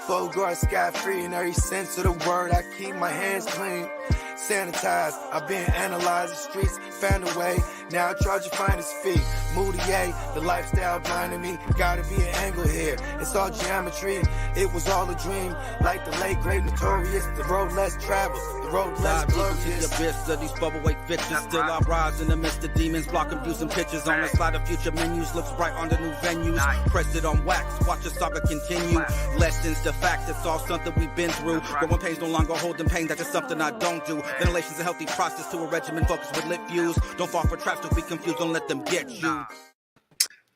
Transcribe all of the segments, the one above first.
Bogard, sky free in every sense of the word. I keep my hands clean, sanitized. I've been analyzing streets, found a way. Now I charge you finest fee. Moody A, the lifestyle blinding me. Gotta be an angle here. It's all geometry. It was all a dream. Like the late great notorious, the road less traveled, the road less glorious. The abyss of these bubble weight bitches. Still I rise in the midst of demons, blocking views and pictures on the slide of future menus. Looks bright on the new venues. Press it on wax, watch the saga continue. Lessons to facts, it's all something we've been through. But when pain's no longer holding pain, that's just something I don't do. Ventilation's a healthy process to a regimen focused with lit views. Don't fall for traps, don't be confused, don't let them get you.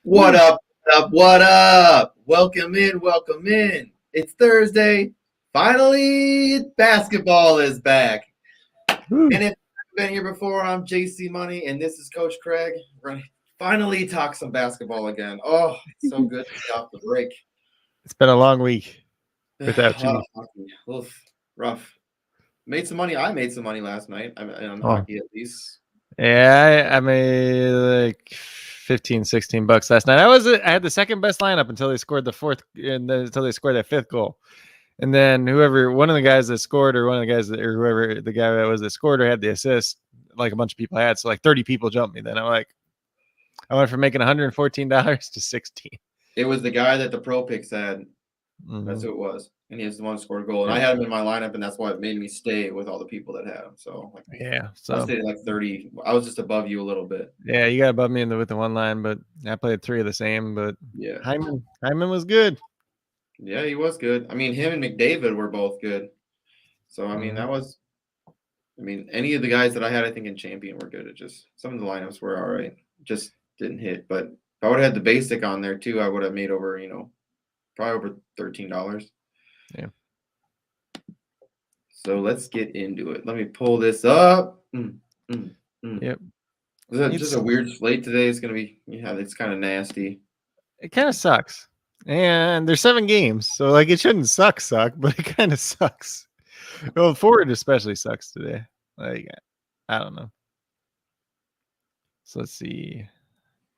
What up, what up? Welcome in. It's Thursday. Finally, basketball is back. And if you've been here before, I'm JC Money, and this is Coach Craig. We're going to finally talk some basketball again. Oh, it's so good to be off the break. It's been a long week without you. Oof, rough. Made some money. I made some money last night. On hockey, at least. Yeah, I made like $15-16 last night. I had the second best lineup until they scored the fourth, and until they scored that fifth goal. And then one of the guys that scored, or one of the guys whoever the guy that was that scored or had the assist, like a bunch of people had. So like 30 people jumped me. Then I went from making $114 to 16. It was the guy that the pro picks had. Mm-hmm. That's who it was. And he was the one who scored a goal. And I had him in my lineup, and that's why it made me stay with all the people that had him. So I stayed at like 30. I was just above you a little bit. Yeah, you got above me with the one line, but I played three of the same. But yeah, Hyman was good. Yeah, he was good. I mean, him and McDavid were both good. So I mean, any of the guys that I had, I think in Champion were good. It just some of the lineups were all right. Just didn't hit. But if I would have had the basic on there too, I would have made over, probably over $13. Yeah. So let's get into it. Let me pull this up. Yep. Is that just a weird slate today? It's gonna be it's kind of nasty. It kind of sucks. And there's 7 games, so like it shouldn't suck, but it kind of sucks. Well, forward especially sucks today. Like I don't know. So let's see.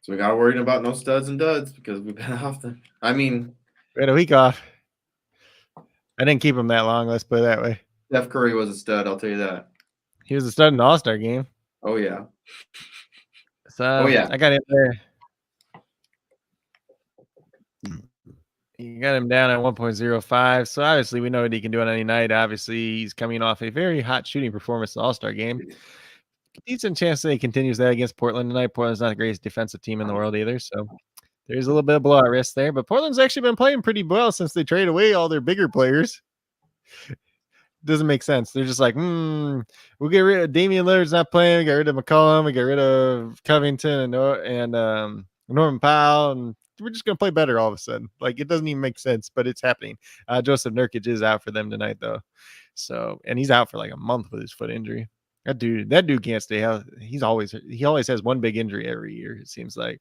So we got to worry about no studs and duds because we've been off them. I mean, we had a week off. I didn't keep him that long. Let's put it that way. Steph Curry was a stud. I'll tell you that. He was a stud in the All-Star game. Oh yeah. So I got him there. You got him down at 1.05. So obviously we know what he can do on any night. Obviously he's coming off a very hot shooting performance in the All-Star game. Decent chance that he continues that against Portland tonight. Portland's not the greatest defensive team in the world either. So there's a little bit of blowout risk there. But Portland's actually been playing pretty well since they traded away all their bigger players. Doesn't make sense. They're just like, we'll get rid of Damian Lillard's not playing. We got rid of McCollum. We got rid of Covington and Norman Powell. And we're just going to play better all of a sudden. Like, it doesn't even make sense, but it's happening. Joseph Nurkic is out for them tonight, though. So, and he's out for like a month with his foot injury. That dude can't stay healthy. He always has one big injury every year, it seems like.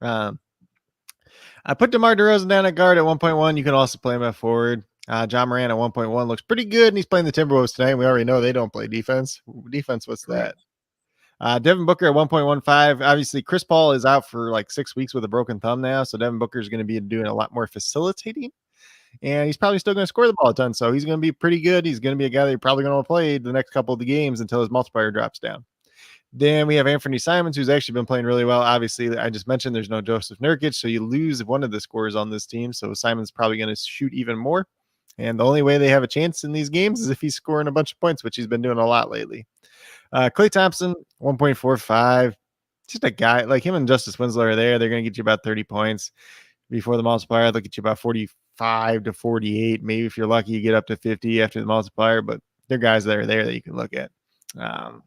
I put DeMar DeRozan down at guard at 1.1. You can also play him at forward. John Moran at 1.1 looks pretty good, and he's playing the Timberwolves tonight. We already know they don't play defense. What's that? Devin Booker at 1.15. Obviously, Chris Paul is out for like 6 weeks with a broken thumb now, so Devin Booker is going to be doing a lot more facilitating, and he's probably still going to score the ball a ton, so he's going to be pretty good. He's going to be a guy that you're probably going to play the next couple of the games until his multiplier drops down. Then we have Anthony Simons, who's actually been playing really well. Obviously, I just mentioned there's no Joseph Nurkic, so you lose one of the scorers on this team, so Simons probably going to shoot even more. And the only way they have a chance in these games is if he's scoring a bunch of points, which he's been doing a lot lately. Klay Thompson, 1.45. Just a guy like him and Justice Winslow are there. They're going to get you about 30 points before the multiplier. They'll get you about 45 to 48. Maybe if you're lucky, you get up to 50 after the multiplier, but they're guys that are there that you can look at. Then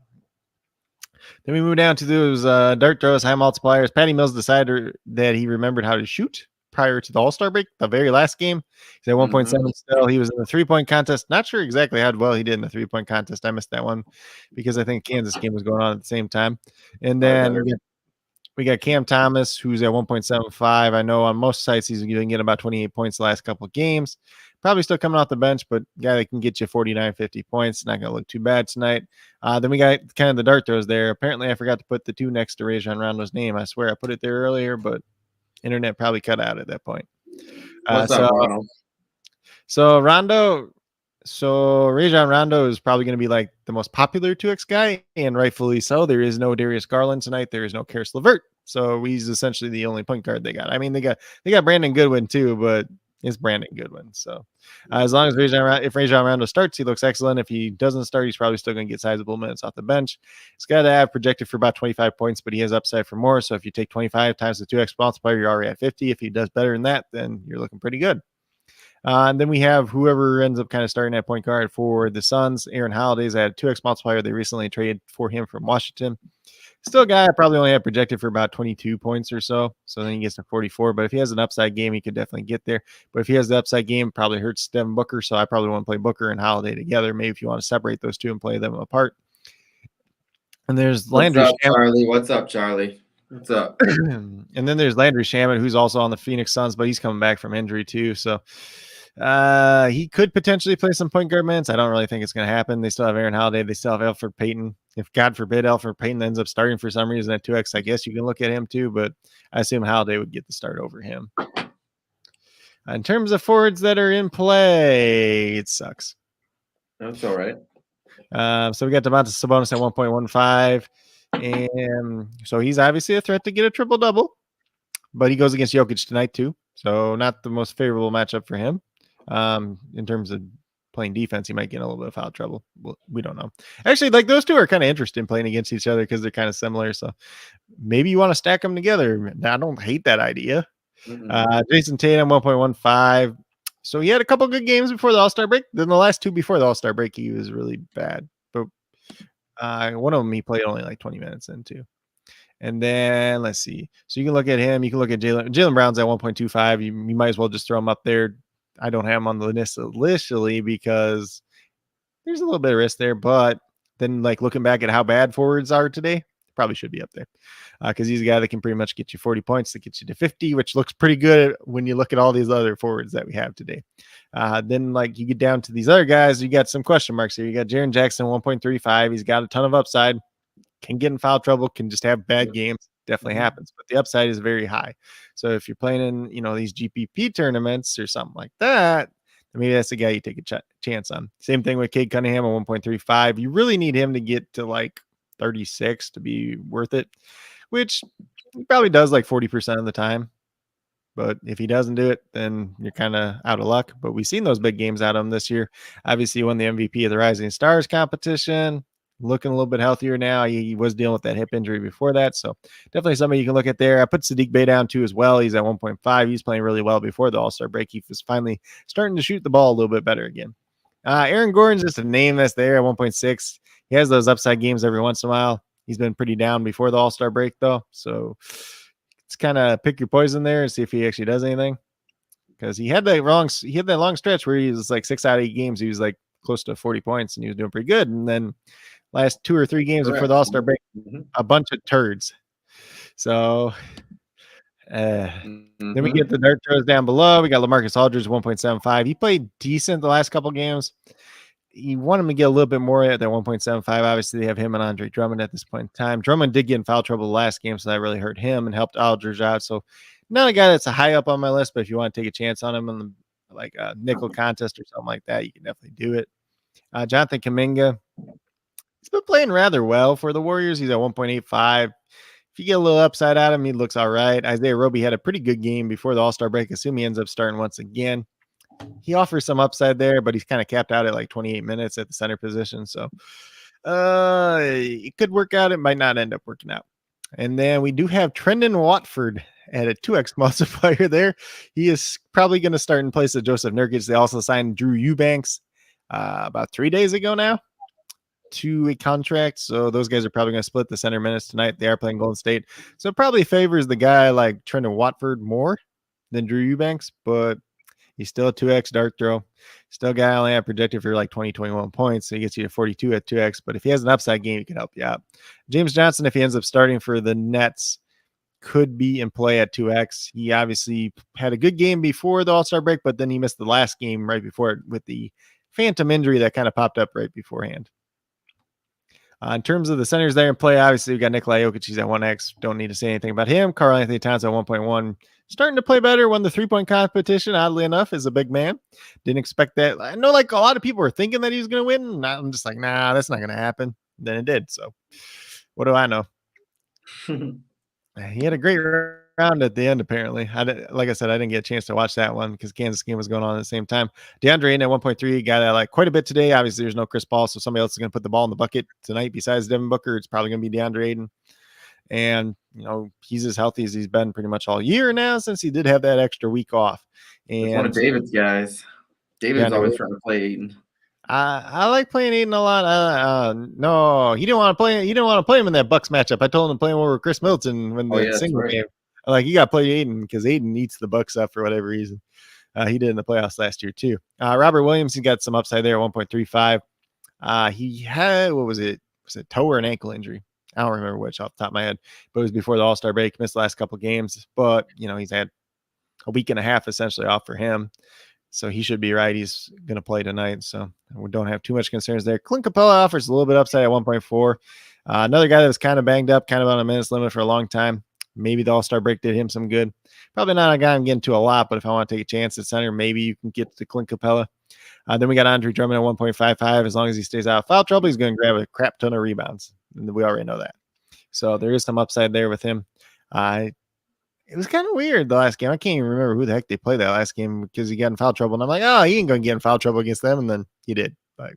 we move down to those dart throws, high multipliers. Patty Mills decided that he remembered how to shoot prior to the All-Star break, the very last game. He's at 1.7 still. He was in the three-point contest. Not sure exactly how well he did in the three-point contest. I missed that one because I think Kansas game was going on at the same time. And then we got Cam Thomas, who's at 1.75. I know on most sites he's going to get about 28 points the last couple of games. Probably still coming off the bench, but guy that can get you 49, 50 points. Not going to look too bad tonight. Then we got kind of the dart throws there. Apparently, I forgot to put the 2 next to Rajon Rondo's name. I swear I put it there earlier, but internet probably cut out at that point. What's up, Ronald? So Rondo, Rajon Rondo is probably going to be like the most popular 2X guy, and rightfully so. There is no Darius Garland tonight. There is no Karis LeVert. So he's essentially the only point guard they got. I mean, they got Brandon Goodwin too, but it's Brandon Goodwin. So as long as Rajon Rondo starts, he looks excellent. If he doesn't start, he's probably still going to get sizable minutes off the bench. He's got to have projected for about 25 points, but he has upside for more. So if you take 25 times the 2X multiplier, you're already at 50. If he does better than that, then you're looking pretty good. And then we have whoever ends up kind of starting at point guard for the Suns. Aaron Holiday's at 2X multiplier. They recently traded for him from Washington. Still a guy I probably only have projected for about 22 points or so. So then he gets to 44. But if he has an upside game, he could definitely get there. But if he has the upside game, it probably hurts Devin Booker. So I probably want to play Booker and Holiday together. Maybe if you want to separate those two and play them apart. And there's Landry What's up, Shamet. Charlie? What's up, Charlie? What's up? And then there's Landry Shamet, who's also on the Phoenix Suns, but he's coming back from injury too. So he could potentially play some point guard minutes. I don't really think it's going to happen. They still have Aaron Holiday. They still have Elfrid Payton. If God forbid Elfrid Payton ends up starting for some reason at 2X, I guess you can look at him too, but I assume Holiday would get the start over him. In terms of forwards that are in play, it sucks. That's all right. So we got Domantas Sabonis at 1.15. And so he's obviously a threat to get a triple-double, but he goes against Jokic tonight too. So not the most favorable matchup for him. In terms of playing defense, he might get a little bit of foul trouble. Well, we don't know. Actually, like those two are kind of interested in playing against each other because they're kind of similar. So maybe you want to stack them together. I don't hate that idea. Jason Tatum, 1.15. So he had a couple good games before the All-Star break. Then the last two before the All-Star break, he was really bad. But one of them he played only like 20 minutes into. And then let's see. So you can look at him. You can look at Jaylen Brown's at 1.25. You might as well just throw him up there. I don't have him on the list initially because there's a little bit of risk there. But then, like looking back at how bad forwards are today, probably should be up there because he's a guy that can pretty much get you 40 points to get you to 50, which looks pretty good when you look at all these other forwards that we have today. Then, like you get down to these other guys, you got some question marks here. You got Jaren Jackson, 1.35. He's got a ton of upside. Can get in foul trouble, can just have bad games. Definitely happens, but the upside is very high. So if you're playing in, these GPP tournaments or something like that, maybe that's the guy you take a chance on. Same thing with Cade Cunningham at 1.35. You really need him to get to like 36 to be worth it, which he probably does like 40% of the time. But if he doesn't do it, then you're kind of out of luck. But we've seen those big games out of him this year. Obviously, he won the MVP of the Rising Stars competition. Looking a little bit healthier now. He was dealing with that hip injury before that. So definitely somebody you can look at there. I put Sadiq Bey down too as well. He's at 1.5. He's playing really well before the All-Star break. He was finally starting to shoot the ball a little bit better again. Aaron Gordon's just a name that's there at 1.6. He has those upside games every once in a while. He's been pretty down before the All-Star break though. So it's kind of pick your poison there and see if he actually does anything. Because he had that long stretch where he was like 6 out of 8 games. He was like close to 40 points and he was doing pretty good. And then last 2 or 3 games before the All-Star break, a bunch of turds. So then we get the dirt throws down below. We got LaMarcus Aldridge, 1.75. He played decent the last couple games. You want him to get a little bit more at that 1.75. Obviously, they have him and Andre Drummond at this point in time. Drummond did get in foul trouble the last game, so that really hurt him and helped Aldridge out. So not a guy that's a high up on my list, but if you want to take a chance on him in the, like a nickel contest or something like that, you can definitely do it. Jonathan Kuminga, he's been playing rather well for the Warriors. He's at 1.85. If you get a little upside out of him, he looks all right. Isaiah Roby had a pretty good game before the All-Star break. Assume he ends up starting once again. He offers some upside there, but he's kind of capped out at like 28 minutes at the center position. So it could work out. It might not end up working out. And then we do have Trendon Watford at a 2x multiplier there. He is probably going to start in place of Joseph Nurkic. They also signed Drew Eubanks about 3 days ago now to a contract. So those guys are probably going to split the center minutes tonight. They are playing Golden State. So it probably favors the guy like Trendon Watford more than Drew Eubanks, but he's still a 2x dart throw. Still a guy I only have projected for like 20, 21 points. So he gets you to 42 at 2x. But if he has an upside game, he can help you out. James Johnson, if he ends up starting for the Nets, could be in play at 2x. He obviously had a good game before the All-Star break, but then he missed the last game right before it with the phantom injury that kind of popped up right beforehand. In terms of the centers there in play, obviously we got Nikolai Jokic. He's at 1x. Don't need to say anything about him. Karl Anthony Towns at 1.1. Starting to play better. Won the 3-point competition, oddly enough, is a big man. Didn't expect that. I know like a lot of people were thinking that he was going to win. I'm just like, nah, that's not going to happen. Then it did. So what do I know? He had a great round at the end, apparently. Like I said, I didn't get a chance to watch that one because Kansas game was going on at the same time. DeAndre Ayton at 1.3 got that like quite a bit today. Obviously, there's no Chris Paul, so somebody else is going to put the ball in the bucket tonight besides Devin Booker. It's probably going to be DeAndre Ayton. And, he's as healthy as he's been pretty much all year now since he did have that extra week off. And one of David's guys. David's always trying to play Ayton. I like playing Ayton a lot. No, he didn't want to play. He didn't want to play him in that Bucks matchup. I told him to play him over Chris Middleton when the single game. Like you got to play Ayton because Ayton eats the Bucks up for whatever reason. He did in the playoffs last year too. Robert Williams, he got some upside there at 1.35. He had was it toe or an ankle injury? I don't remember which off the top of my head, but it was before the All-Star break. Missed the last couple of games, but he's had a week and a half essentially off for him. So he should be right. He's going to play tonight. So we don't have too much concerns there. Clint Capella offers a little bit upside at 1.4. Another guy that was kind of banged up, kind of on a minutes limit for a long time. Maybe the All-Star break did him some good. Probably not a guy I'm getting to a lot, but if I want to take a chance at center, maybe you can get to Clint Capella. Then we got Andre Drummond at 1.55. As long as he stays out of foul trouble, he's going to grab a crap ton of rebounds. And we already know that. So there is some upside there with him. It was kind of weird the last game. I can't even remember who the heck they played that last game because he got in foul trouble. And I'm like, oh, he ain't going to get in foul trouble against them. And then he did. Like,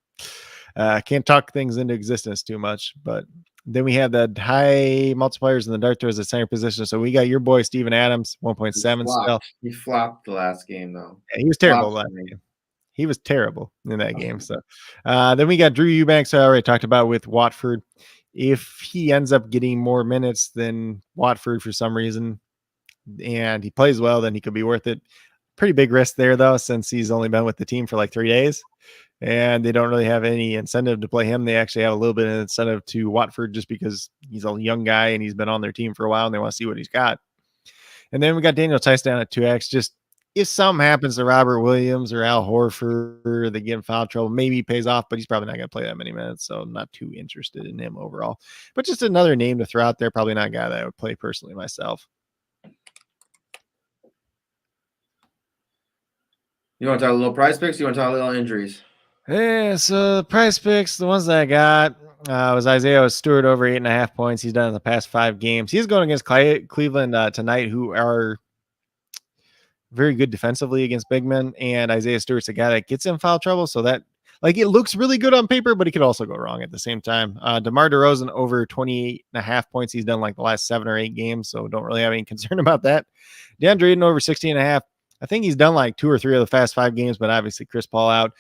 can't talk things into existence too much. But then we have the high multipliers and the dart throws at center position. So we got your boy, Steven Adams, 1.7 still. He flopped the last game, though. Yeah, he was terrible last game. He was terrible in that game. So then we got Drew Eubanks, I already talked about with Watford. If he ends up getting more minutes than Watford for some reason, and he plays well, then he could be worth it. Pretty big risk there, though, since he's only been with the team for like 3 days, and they don't really have any incentive to play him. They actually have a little bit of incentive to Watford just because he's a young guy and he's been on their team for a while, and they want to see what he's got. And then we got Daniel Tice down at 2x. Just if something happens to Robert Williams or Al Horford, they get in foul trouble, maybe he pays off, but he's probably not going to play that many minutes, so I'm not too interested in him overall. But just another name to throw out there, probably not a guy that I would play personally myself. You want to talk a little prize picks? You want to talk a little injuries? Yeah, so the prize picks, the ones that I got was Isaiah Stewart over 8.5 points. He's done in the past 5 games. He's going against Cleveland tonight, who are very good defensively against big men, and Isaiah Stewart's a guy that gets in foul trouble, so that like it looks really good on paper, but it could also go wrong at the same time. DeMar DeRozan over 28.5 points. He's done like the last 7 or 8 games, so don't really have any concern about that. DeAndre Ayton over 16.5. I think he's done like 2 or 3 of the fast 5 games, but obviously Chris Paul out.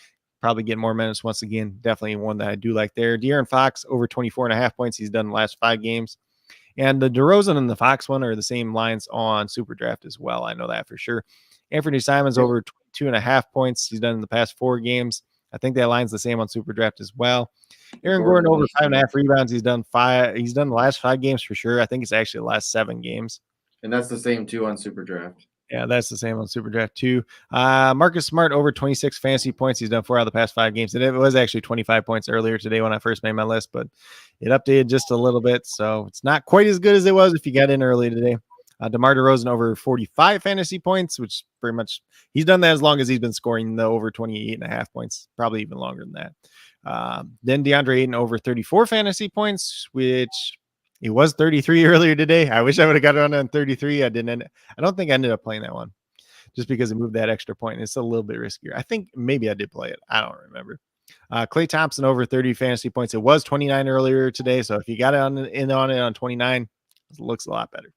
Probably get more minutes once again. Definitely one that I do like there. De'Aaron Fox over 24.5 points. He's done the last 5 games. And the DeRozan and the Fox one are the same lines on SuperDraft as well. I know that for sure. Anthony Simons over 22.5 points. He's done in the past 4 games. I think that line's the same on SuperDraft as well. Aaron Gordon over 5.5 rebounds. He's done the last 5 games for sure. I think it's actually the last 7 games. And that's the same too on SuperDraft. Yeah, that's the same on SuperDraft too. Marcus Smart over 26 fantasy points. He's done 4 out of the past 5 games. And it was actually 25 points earlier today when I first made my list, but it updated just a little bit. So it's not quite as good as it was if you got in early today. DeMar DeRozan over 45 fantasy points, which pretty much he's done that as long as he's been scoring the over 28.5 points, probably even longer than that. Then DeAndre Ayton over 34 fantasy points, which it was 33 earlier today. I wish I would have got it on 33. I didn't. I don't think I ended up playing that one just because it moved that extra point. It's a little bit riskier. I think maybe I did play it. I don't remember. Klay Thompson over 30 fantasy points. It was 29 earlier today. So if you got it on 29, it looks a lot better.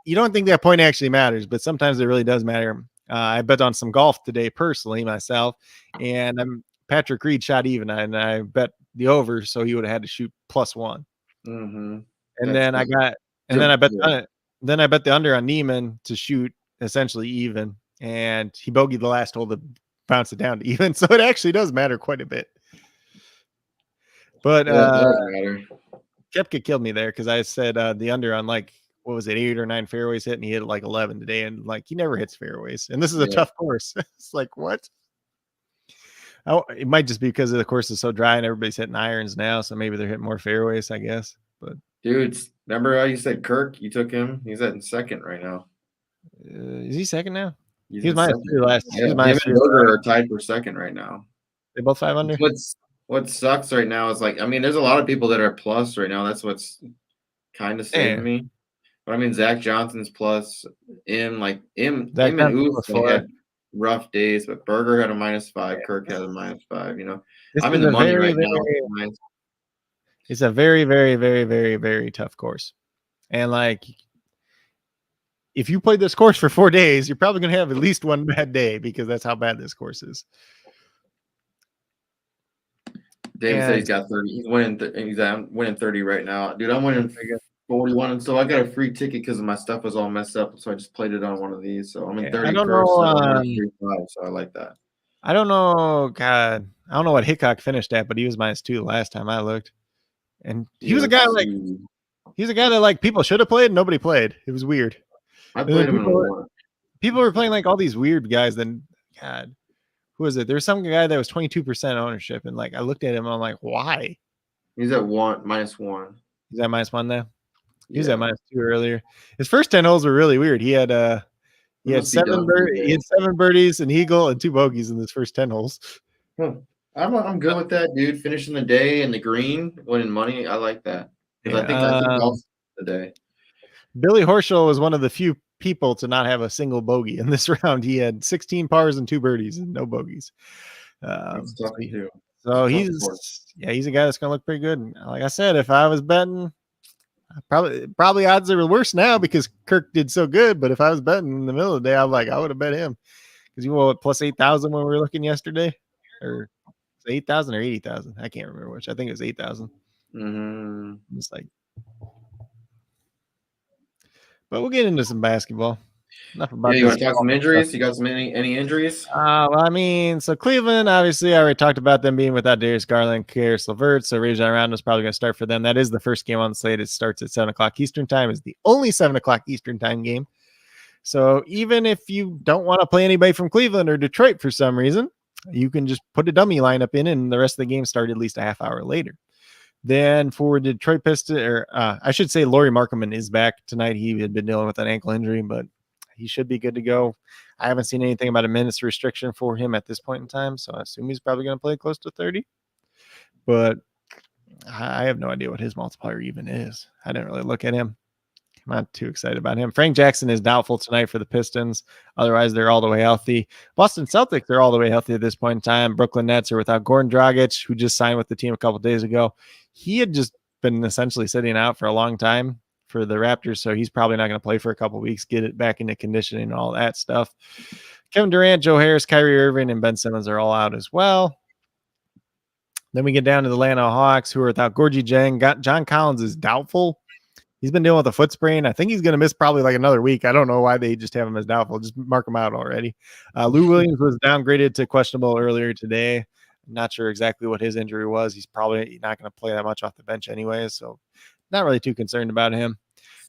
You don't think that point actually matters, but sometimes it really does matter. I bet on some golf today personally myself, and Patrick Reed shot even, and I bet the over, so he would have had to shoot +1. Mm-hmm. And then I bet the under on Neiman to shoot essentially even, and he bogeyed the last hole to bounce it down to even. So it actually does matter quite a bit. But it does matter. Kepka killed me there because I said the under on like, what was it, 8 or 9 fairways hit, and he hit like 11 today, and like he never hits fairways, and this is a tough course. It's like, what? Oh, it might just be because the course is so dry and everybody's hitting irons now, so maybe they're hitting more fairways, I guess. But Dudes, remember how you said Kirk? You took him. He's at second right now. is he second now? He's He was at minus second. three last. Yeah, He was him minus and three. Bogard are tied for second right now. They both 5 under. What sucks right now is like, I mean, there's a lot of people that are plus right now. That's what's kind of saving me. But I mean, Zach Johnson's plus. Him and Oof had rough days, but Berger had a -5. Kirk had a -5. You know, I'm in the money right now. It's a very, very, very, very, very tough course, and like, if you played this course for 4 days, you're probably going to have at least one bad day because that's how bad this course is. David said he's got 30. He's winning 30 right now, dude. I'm winning 41, and so I got a free ticket because my stuff was all messed up, so I just played it on one of these. So I'm in 30 so I like that. I don't know. God, I don't know what Hickok finished at, but he was -2 the last time I looked, and he was a guy that like people should have played, and nobody played. It was weird. I played him in a war. People were playing like all these weird guys. Then, God, who was it? There's some guy that was 22% ownership, and like I looked at him, and I'm like, why? He's at -1. He's at -1 now. He was at -2 earlier. His first 10 holes were really weird. He had 7 birdies, an eagle, and 2 bogeys in his first 10 holes. I'm good with that, dude. Finishing the day in the green, winning money. I like that because I think golf's the day. Billy Horschel was one of the few people to not have a single bogey in this round. He had 16 pars and 2 birdies and no bogeys. So he's a guy that's going to look pretty good. And like I said, if I was betting, probably odds are worse now because Kirk did so good. But if I was betting in the middle of the day, I would have bet him because you were plus 8,000 when we were looking yesterday, or 8,000 or 80,000. I can't remember which. I think it was 8,000. Just like. But we'll get into some basketball. Enough about you want to talk some injuries? You got any injuries? Well, I mean, so Cleveland, obviously, I already talked about them being without Darius Garland, Karis LeVert, so Rajon Rondo is probably going to start for them. That is the first game on the slate. It starts at 7 o'clock Eastern time. It's the only 7 o'clock Eastern time game. So even if you don't want to play anybody from Cleveland or Detroit for some reason, you can just put a dummy lineup in, and the rest of the game start at least a half hour later. Then for Detroit Pistons, I should say Lauri Markkanen is back tonight. He had been dealing with an ankle injury, but he should be good to go. I haven't seen anything about a minutes restriction for him at this point in time, so I assume he's probably going to play close to 30. But I have no idea what his multiplier even is. I didn't really look at him. I'm not too excited about him. Frank Jackson is doubtful tonight for the Pistons. Otherwise, they're all the way healthy. Boston Celtics, they're all the way healthy at this point in time. Brooklyn Nets are without Goran Dragic, who just signed with the team a couple days ago. He had just been essentially sitting out for a long time for the Raptors, so he's probably not going to play for a couple weeks, get it back into conditioning and all that stuff. Kevin Durant, Joe Harris, Kyrie Irving, and Ben Simmons are all out as well. Then we get down to the Atlanta Hawks, who are without Gorgie Jang. John Collins is doubtful. He's been dealing with a foot sprain. I think he's going to miss probably like another week. I don't know why they just have him as doubtful. Just mark him out already. Lou Williams was downgraded to questionable earlier today. Not sure exactly what his injury was. He's probably not going to play that much off the bench anyway, so not really too concerned about him.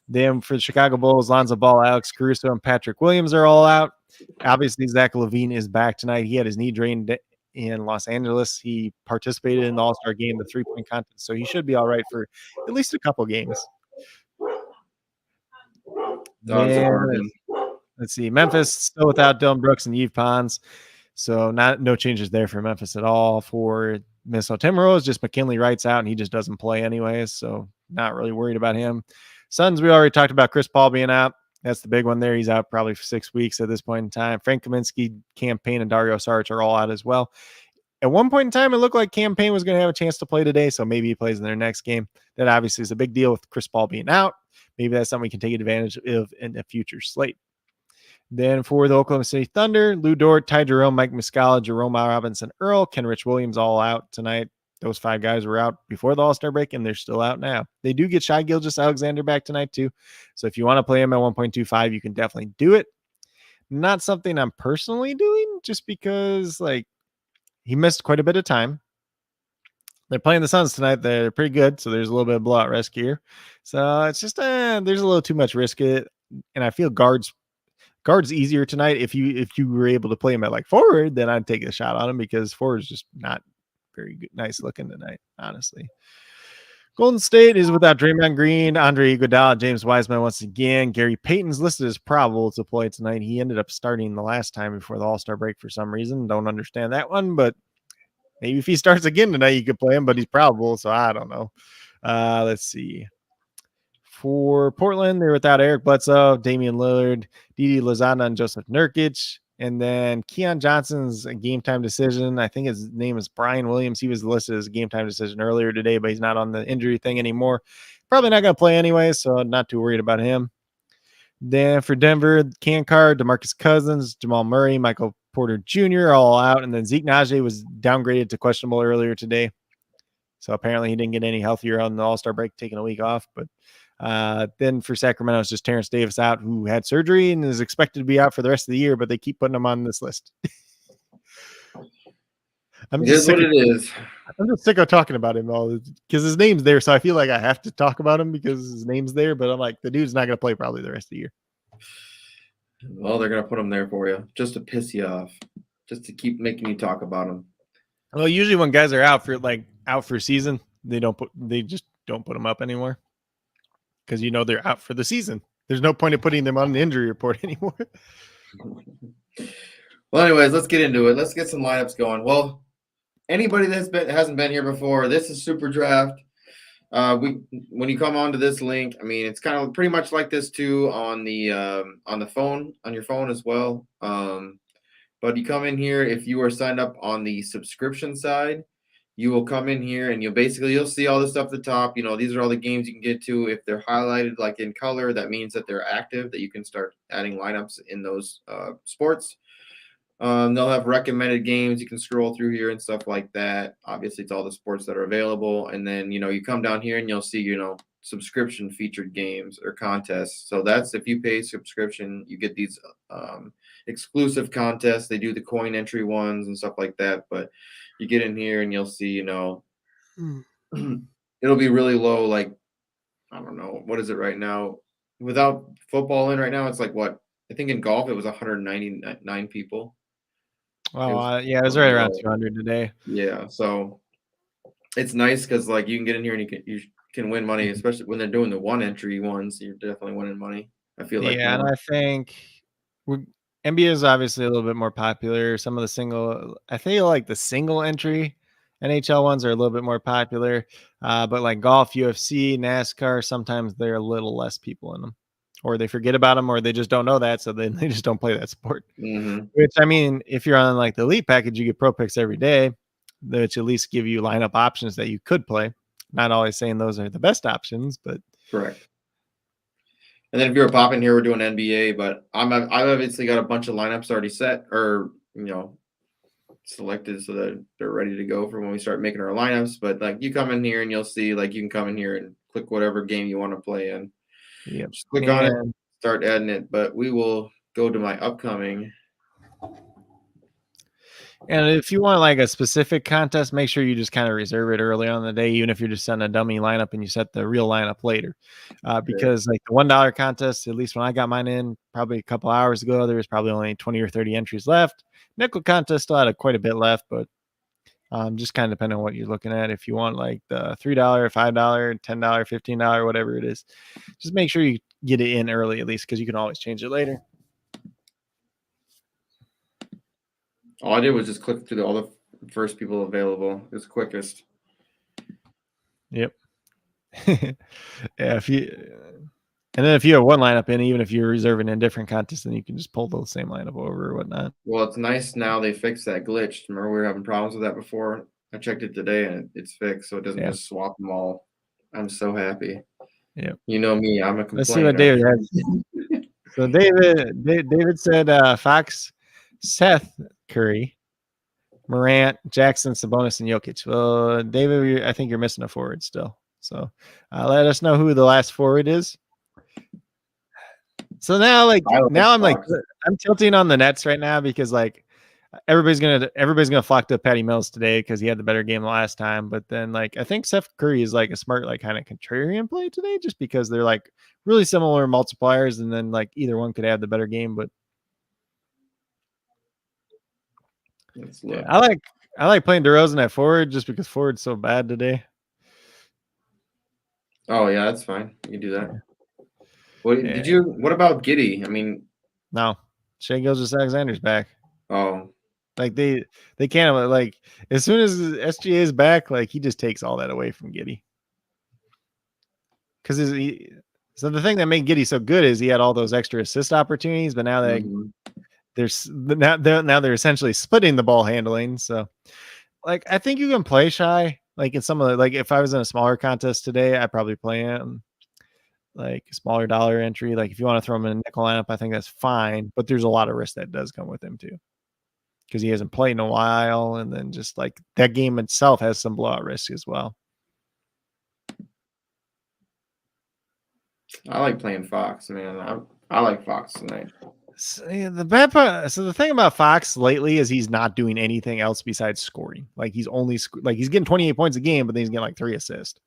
Then for the Chicago Bulls, Lonzo Ball, Alex Caruso, and Patrick Williams are all out. Obviously, Zach LaVine is back tonight. He had his knee drained in Los Angeles. He participated in the All-Star game, the three-point contest, so he should be all right for at least a couple games. Let's see. Memphis still without Dylan Brooks and Yves Pons. So no changes there for Memphis at all. For Minnesota Timberwolves, just McKinley Wright's out and he just doesn't play anyways. So not really worried about him. Suns, we already talked about Chris Paul being out. That's the big one there. He's out probably for 6 weeks at this point in time. Frank Kaminsky, Cam Payne, and Dario Saric are all out as well. At one point in time, it looked like Cam Payne was going to have a chance to play today, so maybe he plays in their next game. That obviously is a big deal with Chris Paul being out. Maybe that's something we can take advantage of in a future slate. Then for the Oklahoma City Thunder, Lou Dort, Ty Jerome, Mike Muscala, Jerome Robinson, Earl, Kenrich Williams all out tonight. Those 5 guys were out before the All-Star break, and they're still out now. They do get Shai Gilgeous-Alexander back tonight, too. So if you want to play him at 1.25, you can definitely do it. Not something I'm personally doing just because, like, he missed quite a bit of time. They're playing the Suns tonight. They're pretty good, so there's a little bit of blowout risk here. So it's just there's a little too much risk. And I feel guards Guard's easier tonight. If you were able to play him at like forward, then I'd take a shot on him because forward is just not very good, nice looking tonight, honestly. Golden State is without Draymond Green, Andre Iguodala, James Wiseman once again. Gary Payton's listed as probable to play tonight. He ended up starting the last time before the All-Star break for some reason. Don't understand that one, but maybe if he starts again tonight, you could play him, but he's probable, so I don't know. Let's see. For Portland, they're without Eric Bledsoe, Damian Lillard, Didi Lozada, and Joseph Nurkic. And then Keon Johnson's a game time decision. I think his name is Brian Williams. He was listed as a game time decision earlier today, but he's not on the injury thing anymore. Probably not going to play anyway, so not too worried about him. Then for Denver, Kankar, DeMarcus Cousins, Jamal Murray, Michael Porter Jr. all out. And then Zeke Najee was downgraded to questionable earlier today. So apparently he didn't get any healthier on the All-Star break, taking a week off. But then for Sacramento, it's just Terrence Davis out, who had surgery and is expected to be out for the rest of the year, but they keep putting him on this list. I'm just sick of talking about him all because his name's there. So I feel like I have to talk about him because his name's there, but I'm like, the dude's not going to play probably the rest of the year. Well, they're going to put him there for you just to piss you off, just to keep making you talk about him. Well, usually when guys are out for season, they just don't put them up anymore. Because they're out for the season. There's no point in putting them on the injury report anymore. Well, anyways, let's get into it. Let's get some lineups going. Well, anybody hasn't been here before, this is SuperDraft. When you come onto this link, I mean, it's kind of pretty much like this too on the phone, on your phone as well. But you come in here if you are signed up on the subscription side. You will come in here and you'll see all this stuff at the top. These are all the games you can get to. If they're highlighted like in color, that means that they're active, that you can start adding lineups in those sports. They'll have recommended games. You can scroll through here and stuff like that. Obviously, it's all the sports that are available. And then, you come down here and you'll see, subscription featured games or contests. So that's if you pay subscription, you get these exclusive contests. They do the coin entry ones and stuff like that. But you get in here and you'll see, it'll be really low. Like, I don't know, what is it right now? Without football in right now, it's like what? I think in golf it was 199 people. Oh, yeah, it was right around 200 today. Yeah, so it's nice because like you can get in here and you can win money, especially when they're doing the one entry ones. You're definitely winning money. I feel like. Yeah, and I think NBA is obviously a little bit more popular. Some of I feel like the single entry NHL ones are a little bit more popular. But like golf, UFC, NASCAR, sometimes there are a little less people in them. Or they forget about them, or they just don't know that, so then they just don't play that sport. Mm-hmm. Which, I mean, if you're on like the elite package, you get pro picks every day, which at least give you lineup options that you could play. Not always saying those are the best options, but correct. And then if you're popping here, we're doing NBA, but I've obviously got a bunch of lineups already set or selected so that they're ready to go for when we start making our lineups. But like you come in here and you'll see like you can come in here and click whatever game you want to play in. Yeah, just click on it, start adding it. But we will go to my upcoming. And if you want like a specific contest, make sure you just kind of reserve it early on in the day, even if you're just setting a dummy lineup and you set the real lineup later. Because like the $1 contest, at least when I got mine in probably a couple hours ago, there was probably only 20 or 30 entries left. Nickel contest still had quite a bit left, but just kind of depending on what you're looking at. If you want like the $3, $5, $10, $15, whatever it is, just make sure you get it in early at least because you can always change it later. All I did was just click through all the first people available. It's quickest. Yep. Yeah. And then if you have one lineup in, even if you're reserving in different contests, then you can just pull the same lineup over or whatnot. Well, it's nice now they fixed that glitch. Remember we were having problems with that before? I checked it today and it's fixed, so it doesn't just swap them all. I'm so happy. Yeah. You know me, I'm a complainer. Let's see what David has. So David said Fox, Seth Curry, Morant, Jackson, Sabonis, and Jokic. Well, David, I think you're missing a forward still. So let us know who the last forward is. So now, I'm tilting on the Nets right now because like everybody's gonna flock to Patty Mills today because he had the better game the last time. But then like I think Seth Curry is like a smart like kind of contrarian play today just because they're like really similar multipliers, and then like either one could have the better game, but Let's look. Yeah, I like playing DeRozan at forward just because forward's so bad today. Oh yeah, that's fine. You can do that. What about Giddy? I mean, no, Shea Gilgeous-Alexander's back. oh, Like they can't, like, as soon as SGA is back, like he just takes all that away from Giddy. Because so the thing that made Giddy so good is he had all those extra assist opportunities, but now they're essentially splitting the ball handling. So, like, I think you can play Shy. Like in some of the, like if I was in a smaller contest today, I'd probably play him like a smaller dollar entry. Like if you want to throw him in a nickel lineup, I think that's fine. But there's a lot of risk that does come with him too, because he hasn't played in a while, and then just like that game itself has some blowout risk as well. I like playing Fox, man. I like Fox tonight. So, yeah, the bad part. So the thing about Fox lately is he's not doing anything else besides scoring. Like he's only like he's getting 28 points a game, but then he's getting like 3 assists.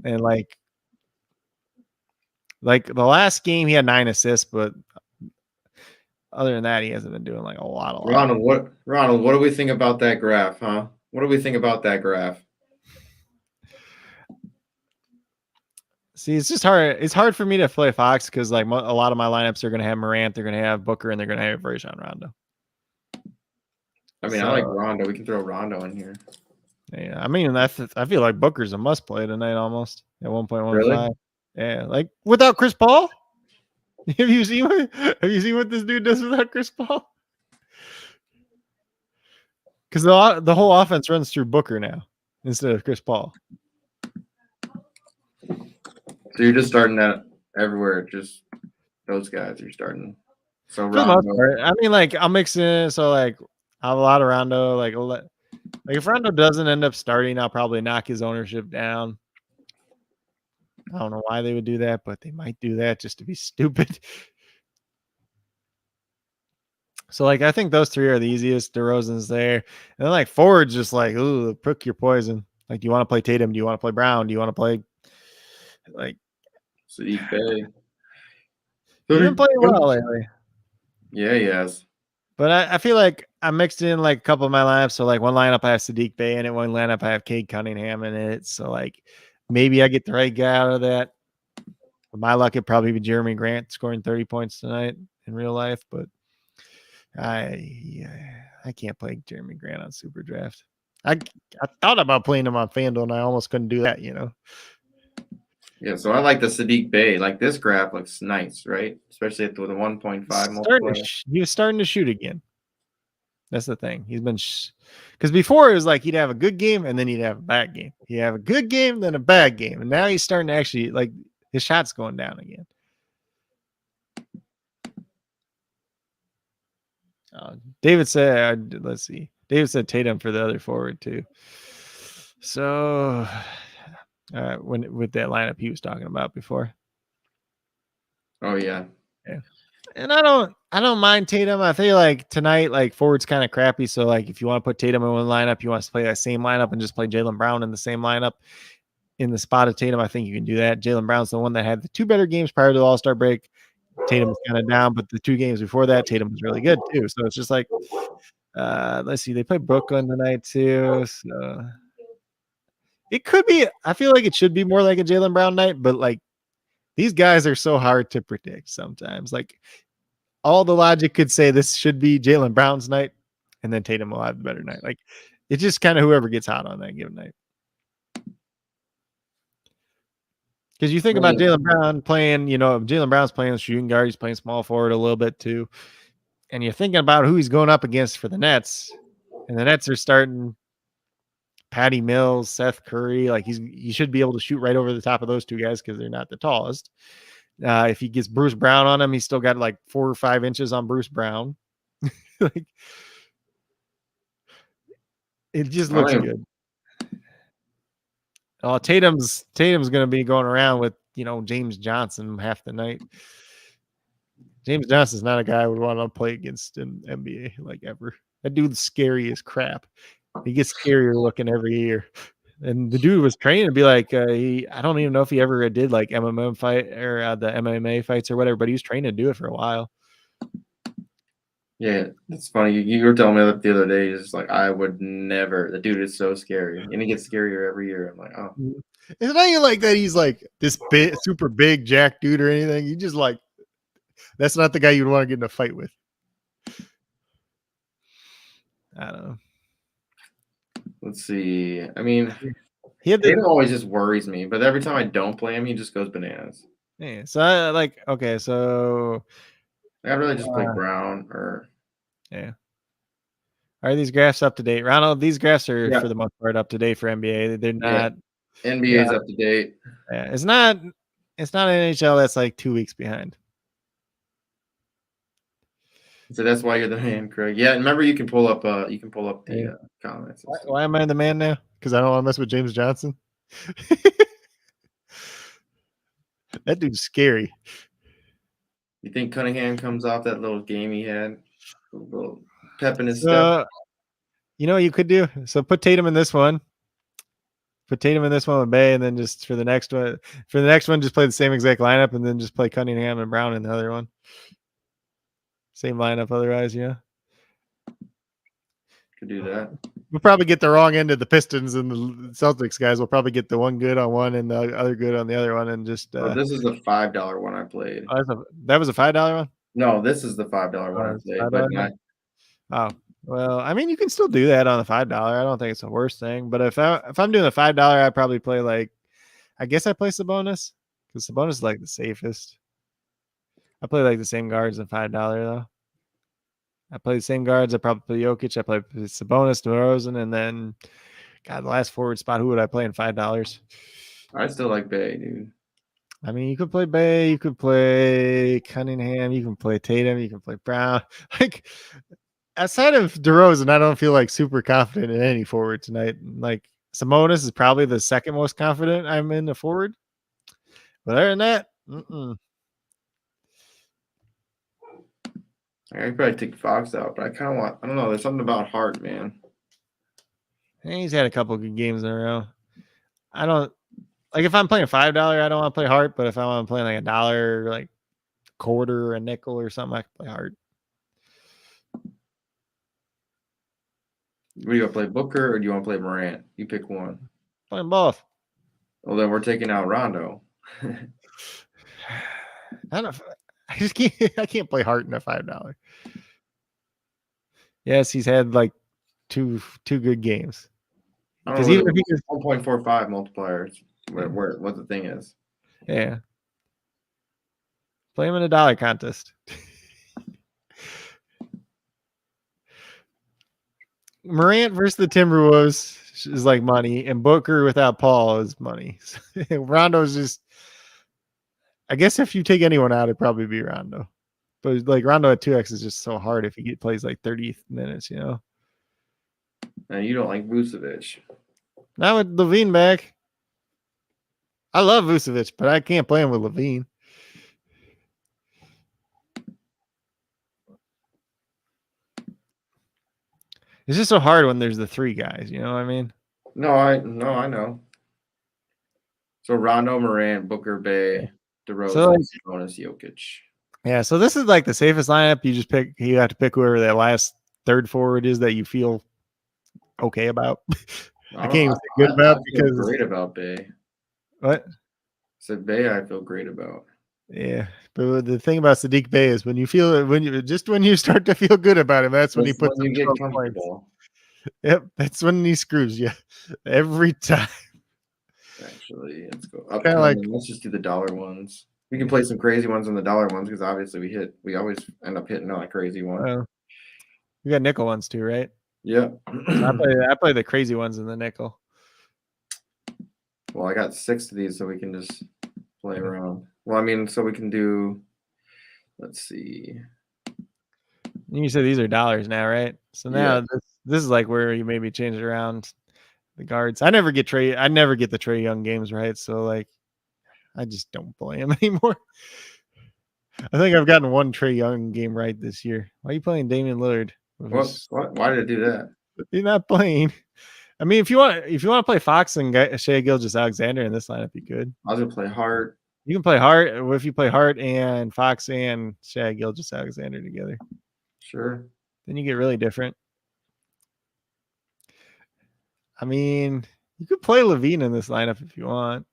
And like the last game he had 9 assists, but other than that, he hasn't been doing like a lot. Ronald, what do we think about that graph, huh? What do we think about that graph? See, it's just hard. It's hard for me to play Fox because like a lot of my lineups are going to have Morant, they're going to have Booker, and they're going to have Rajon Rondo. I mean, I like Rondo. We can throw Rondo in here. Yeah, I mean, I feel like Booker's a must play tonight almost at 1.15. Really? Yeah, like without Chris Paul. Have you seen what this dude does without Chris Paul? Because the whole offense runs through Booker now instead of Chris Paul. So you're just starting that everywhere, just those guys you're starting. So For the most part, I mean, like I'll mix in. So like I have a lot of Rondo. Like if Rondo doesn't end up starting, I'll probably knock his ownership down. I don't know why they would do that, but they might do that just to be stupid. So like I think those 3 are the easiest. DeRozan's there, and then like forward's just like, ooh, pick your poison. Like, do you want to play Tatum? Do you want to play Brown? Do you want to play like Sadiq Bey? He's been playing well lately. Yeah, he has. But I feel like I mixed in like a couple of my lineups. So like one lineup I have Sadiq Bey in it, one lineup I have Cade Cunningham in it. So like maybe I get the right guy out of that. With my luck, it'd probably be Jeremy Grant scoring 30 points tonight in real life, but I can't play Jeremy Grant on SuperDraft. I thought about playing him on FanDuel, and I almost couldn't do that, Yeah, so I like the Sadiq Bey. Like this graph looks nice, right? Especially with the 1.5 multiplier. He was starting to shoot again. That's the thing. He's been because before it was like he'd have a good game and then he'd have a bad game. He'd have a good game, then a bad game, and now he's starting to actually like his shot's going down again. David said, let's see. David said Tatum for the other forward too. So, with that lineup he was talking about before. Oh yeah. And I don't mind Tatum. I feel like tonight, like forward's kind of crappy. So like if you want to put Tatum in one lineup, you want to play that same lineup and just play Jaylen Brown in the same lineup in the spot of Tatum. I think you can do that. Jaylen Brown's the one that had the 2 better games prior to the All-Star break. Tatum was kind of down, but the 2 games before that, Tatum was really good too. So it's just like, let's see, they play Brooklyn tonight too. So it could be, I feel like it should be more like a Jaylen Brown night, but like these guys are so hard to predict sometimes. Like all the logic could say this should be Jaylen Brown's night, and then Tatum will have the better night. Like it's just kind of whoever gets hot on that given night. Because you think about Jaylen Brown playing, Jaylen Brown's playing shooting guard, he's playing small forward a little bit too. And you're thinking about who he's going up against for the Nets. And the Nets are starting Patty Mills, Seth Curry. Like he should be able to shoot right over the top of those 2 guys because they're not the tallest. If he gets Bruce Brown on him, he's still got like 4 or 5 inches on Bruce Brown. Like it just looks good. Tatum's going to be going around with, James Johnson half the night. James Johnson's not a guy I would want to play against in NBA like ever. That dude's scary as crap. He gets scarier looking every year. And the dude was training to be like, I don't even know if he ever did like MMA fight or the MMA fights or whatever, but he was training to do it for a while. Yeah, it's funny. You were telling me that the other day. It's like I would never. The dude is so scary, and he gets scarier every year. I'm like, oh, It's not even like that. He's like this big, super big jack dude or anything. You just like that's not the guy you'd want to get in a fight with. I don't know. let's see. I mean, Tatum always just worries me, but every time I don't play him, he just goes bananas. Yeah, so I like okay, so I'd really just play Brown or yeah. Are these graphs up to date? Ronald, these graphs are Yeah. for the most part up to date for NBA. They're not NBA's up to date. yeah, it's not NHL that's like 2 weeks behind. So that's why you're the man, Craig. Yeah, remember you can pull up the comments. Why am I the man now? Because I don't want to mess with James Johnson. That dude's scary. You think Cunningham comes off that little game he had? A little pep in his step. You know what you could do? So put Tatum in this one. Put Tatum in this one with Bay, and then just for the next one, just play the same exact lineup, and then just play Cunningham and Brown in the other one. Same lineup, otherwise, yeah. Could do that. We'll probably get the wrong end of the Pistons and the Celtics guys. We'll probably get the one good on one and the other good on the other one, and just. This is the $5 one I played. That was a $5 one. No, this is the $5 one I played. Oh well, I mean, you can still do that on the $5. I don't think it's the worst thing. But if I'm doing the $5, I probably play like, I guess I play Sabonis because Sabonis is like the safest. I play like the same guards in $5 though. I play the same guards. I probably play Jokic. I play Sabonis, DeRozan, and then, God, the last forward spot. Who would I play in $5? I still like Bay, dude. I mean, you could play Bay. You could play Cunningham. You can play Tatum. You can play Brown. Like, outside of DeRozan, I don't feel like super confident in any forward tonight. Like, Sabonis is probably the second most confident I'm in the forward. But other than that, I could probably take Fox out, but I kind of want, I don't know, there's something about Hart, man. He's had a couple good games in a row. I don't, like if I'm playing $5, I don't want to play Hart, but if I want to play like $1, like quarter or a nickel or something, I can play Hart. What do you want to play, Booker, or do you want to play Morant? You pick one. Playing both. Well, then we're taking out Rondo. I just can't. I can't play Hart in a $5. Yes, he's had like two good games. Because even if he gets 1.45 multipliers, what the thing is. Yeah. Play him in a dollar contest. Morant versus the Timberwolves is like money, and Booker without Paul is money. Rondo's just. I guess if you take anyone out, it'd probably be Rondo. But like Rondo at 2x is just so hard if he plays like 30 minutes, you know. And you don't like Vucevic. Not with Levine back. I love Vucevic, but I can't play him with Levine. It's just so hard when there's the three guys, you know what I mean? No, I know. So Rondo, Morant, Booker, Bay, DeRozan, Sabonis, Jokic. Yeah, so this is like the safest lineup. You have to pick whoever that last third forward is that you feel okay about. I can't even say good about because great about Bay. What? I said Bay, I feel great about. Yeah, but the thing about Sadiq Bey is when you start to feel good about him, that's when he puts you get comfortable. Yep, that's when he screws you every time. Actually, let's go up. Let's just do the dollar ones. We can play some crazy ones on the dollar ones because obviously we always end up hitting on a crazy one. We got nickel ones too, right? Yeah. I play the crazy ones in the nickel. Well, I got 6 of these, so we can just play around. Well, I mean, so we can do. Let's see. You said these are dollars now, right? So now this is like where you maybe change it around the guards. I never get the Trey Young games right, so like I just don't play him anymore. I think I've gotten one Trey Young game right this year. Why are you playing Damian Lillard? What? Why did I do that? You're not playing. I mean, if you want to play Fox and Shai Gilgeous-Alexander in this lineup, you could. I was gonna play Hart. You can play Hart. What if you play Hart and Fox and Shai Gilgeous-Alexander together? Sure. Then you get really different. I mean, you could play Levine in this lineup if you want.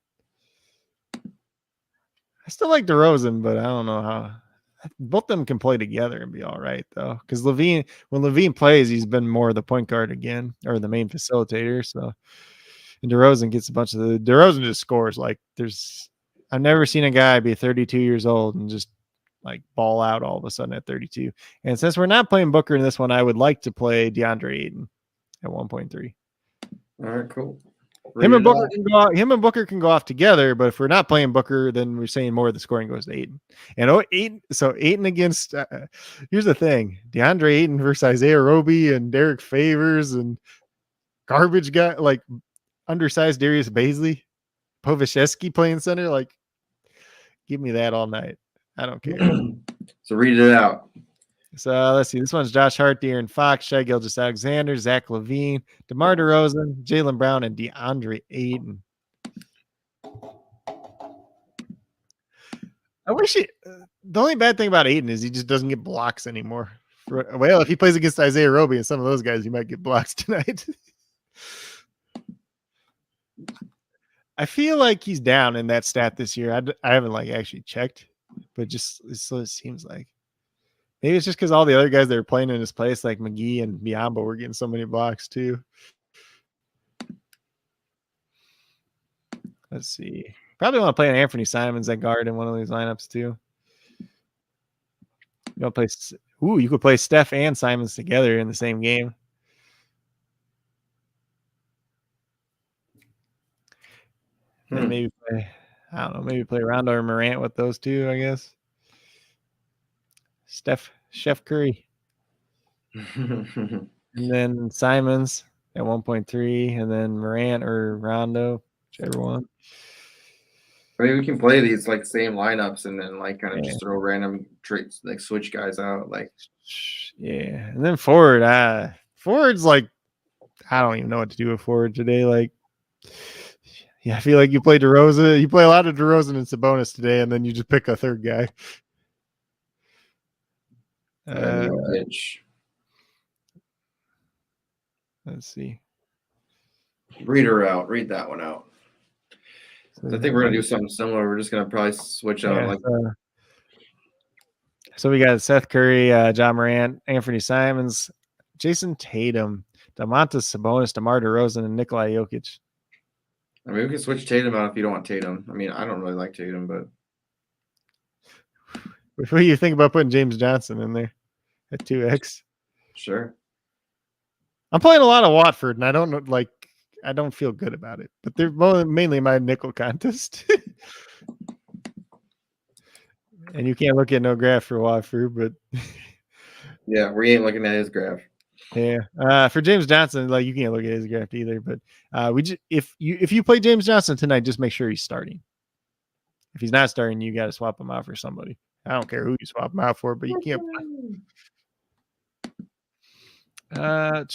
I still like DeRozan, but I don't know how. Both of them can play together and be all right, though. Because when Levine plays, he's been more the point guard again, or the main facilitator. So, and DeRozan gets a bunch of DeRozan just scores. Like, I've never seen a guy be 32 years old and just like ball out all of a sudden at 32. And since we're not playing Booker in this one, I would like to play DeAndre Ayton at 1.3. All right, cool. Him and Booker can go off together, but if we're not playing Booker, then we're saying more of the scoring goes to Ayton. And Ayton against here's the thing: DeAndre Ayton versus Isaiah Roby and Derek Favors and garbage guy like undersized Darius Baisley, Povashevsky playing center. Like, give me that all night. I don't care. So read it out. So let's see. This one's Josh Hart, De'Aaron Fox, Shai Gilgeous-Alexander, Zach LaVine, DeMar DeRozan, Jaylen Brown, and DeAndre Ayton. I wish the only bad thing about Ayton is he just doesn't get blocks anymore. Well, if he plays against Isaiah Roby and some of those guys, he might get blocks tonight. I feel like he's down in that stat this year. I haven't like actually checked, but just so it seems like. Maybe it's just because all the other guys that are playing in his place, like McGee and Biyombo, were getting so many blocks too. Let's see. Probably want to play an Anthony Simons at guard in one of these lineups too. You could play Steph and Simons together in the same game. And maybe play Rondo or Morant with those two, I guess. Chef Curry. And then Simons at 1.3, and then Morant or Rondo, whichever one. I mean, we can play these like same lineups and then like kind of just throw random traits, like switch guys out. Like, yeah. And then forward's like, I don't even know what to do with forward today. Like, yeah, I feel like you play DeRozan. You play a lot of DeRozan and Sabonis today, and then you just pick a third guy. Let's see. Read that one out. So I think we're gonna do something similar. We're just gonna probably switch out. So we got Seth Curry, John Morant, Anthony Simons, Jason Tatum, Domantas Sabonis, DeMar DeRozan, and Nikola Jokic. I mean, we can switch Tatum out if you don't want Tatum. I mean, I don't really like Tatum, but what do you think about putting James Johnson in there at 2x? Sure. I'm playing a lot of Watford, and I don't feel good about it. But they're mainly my nickel contest. And you can't look at no graph for Watford, but yeah, we ain't looking at his graph. Yeah. For James Johnson, like you can't look at his graph either. But if you play James Johnson tonight, just make sure he's starting. If he's not starting, you got to swap him out for somebody. I don't care who you swap him out for, but you can't. Do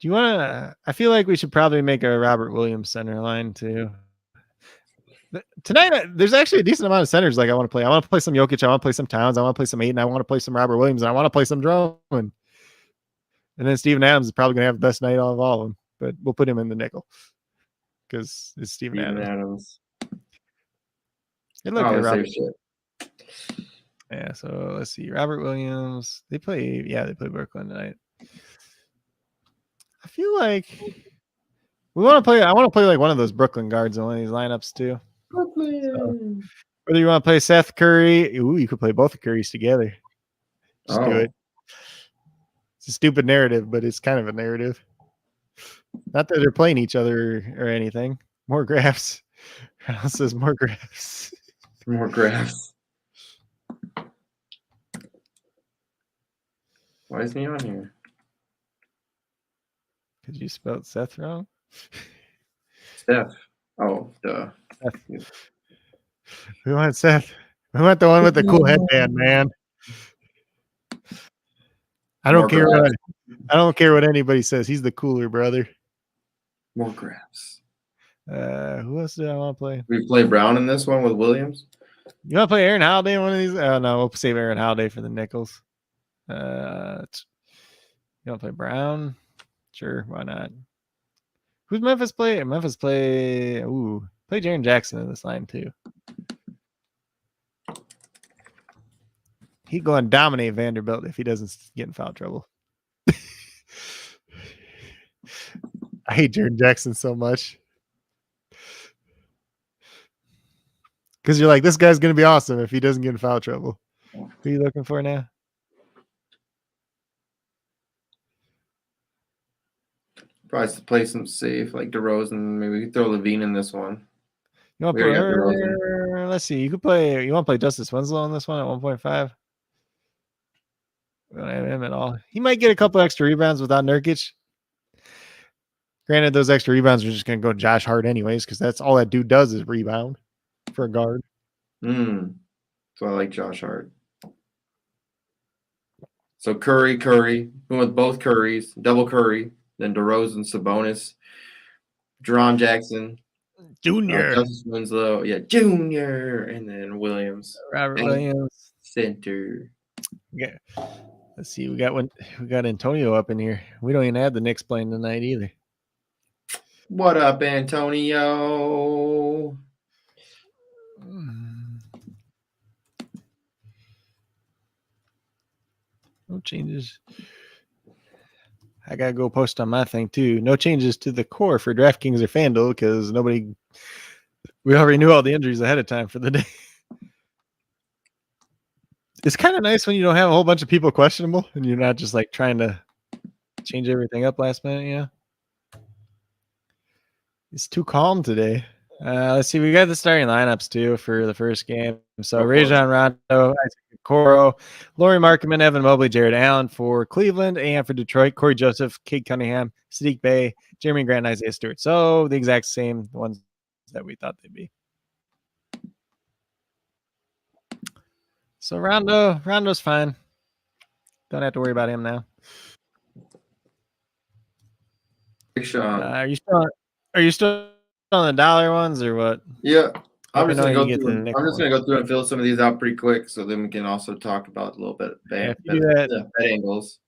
you want to? I feel like we should probably make a Robert Williams center line too. Tonight, there's actually a decent amount of centers like I want to play. I want to play some Jokic. I want to play some Towns. I want to play some Ayton. I want to play some Robert Williams. And I want to play some Drummond. And then Steven Adams is probably going to have the best night of all of them. But we'll put him in the nickel because it's Steven Adams. It looked like Robert. Yeah, so let's see. Robert Williams. They play Brooklyn tonight. I feel like I want to play like one of those Brooklyn guards in one of these lineups too. So, whether you want to play Seth Curry, you could play both the Currys together. Just do it. It's a stupid narrative, but it's kind of a narrative. Not that they're playing each other or anything. More graphs. It says more graphs. More graphs. Why is he on here? Because you spelled Seth wrong? Steph. Oh, duh. Seth. We want Seth. We want the one with the cool headband, man. I don't care what anybody says. He's the cooler brother. More graphs. Who else did I want to play? We play Brown in this one with Williams. You want to play Aaron Holiday in one of these? Oh no, we'll save Aaron Holiday for the nickels. You want to play Brown? Sure, why not? Who's Memphis play? Memphis play. Ooh, play Jaren Jackson in this line too. He'd go and dominate Vanderbilt if he doesn't get in foul trouble. I hate Jaren Jackson so much. Because you're like, this guy's going to be awesome if he doesn't get in foul trouble. Who are you looking for now? Probably to play some safe, like DeRozan. Maybe we could throw Levine in this one. You want to play? Let's see. You could play. You want to play Justice Winslow in this one at 1.5? We don't have him at all. He might get a couple extra rebounds without Nurkic. Granted, those extra rebounds are just going to go Josh Hart anyways, because that's all that dude does is rebound for a guard. So I like Josh Hart. So Curry, who with both Currys, double Curry, then DeRozan, Sabonis, Jerron Jackson, Junior, Justice Winslow, Junior, and then Williams, Robert Williams, center. Yeah. Let's see. We got Antonio up in here. We don't even have the Knicks playing tonight either. What up, Antonio? No changes. I gotta go post on my thing too. No changes to the core for DraftKings or FanDuel because we already knew all the injuries ahead of time for the day. It's kind of nice when you don't have a whole bunch of people questionable and you're not just like trying to change everything up last minute. Yeah, it's too calm today. Let's see. We got the starting lineups too for the first game. So Rajon Rondo, Isaac Okoro, Lauri Markkanen, Evan Mobley, Jared Allen for Cleveland, and for Detroit, Corey Joseph, Cade Cunningham, Sadiq Bey, Jeremy Grant, and Isaiah Stewart. So the exact same ones that we thought they'd be. So Rondo's fine. Don't have to worry about him now. Big Sean. Are you still on the dollar ones or what? Yeah. I'm just gonna go through and fill some of these out pretty quick, so then we can also talk about a little bit bet angles.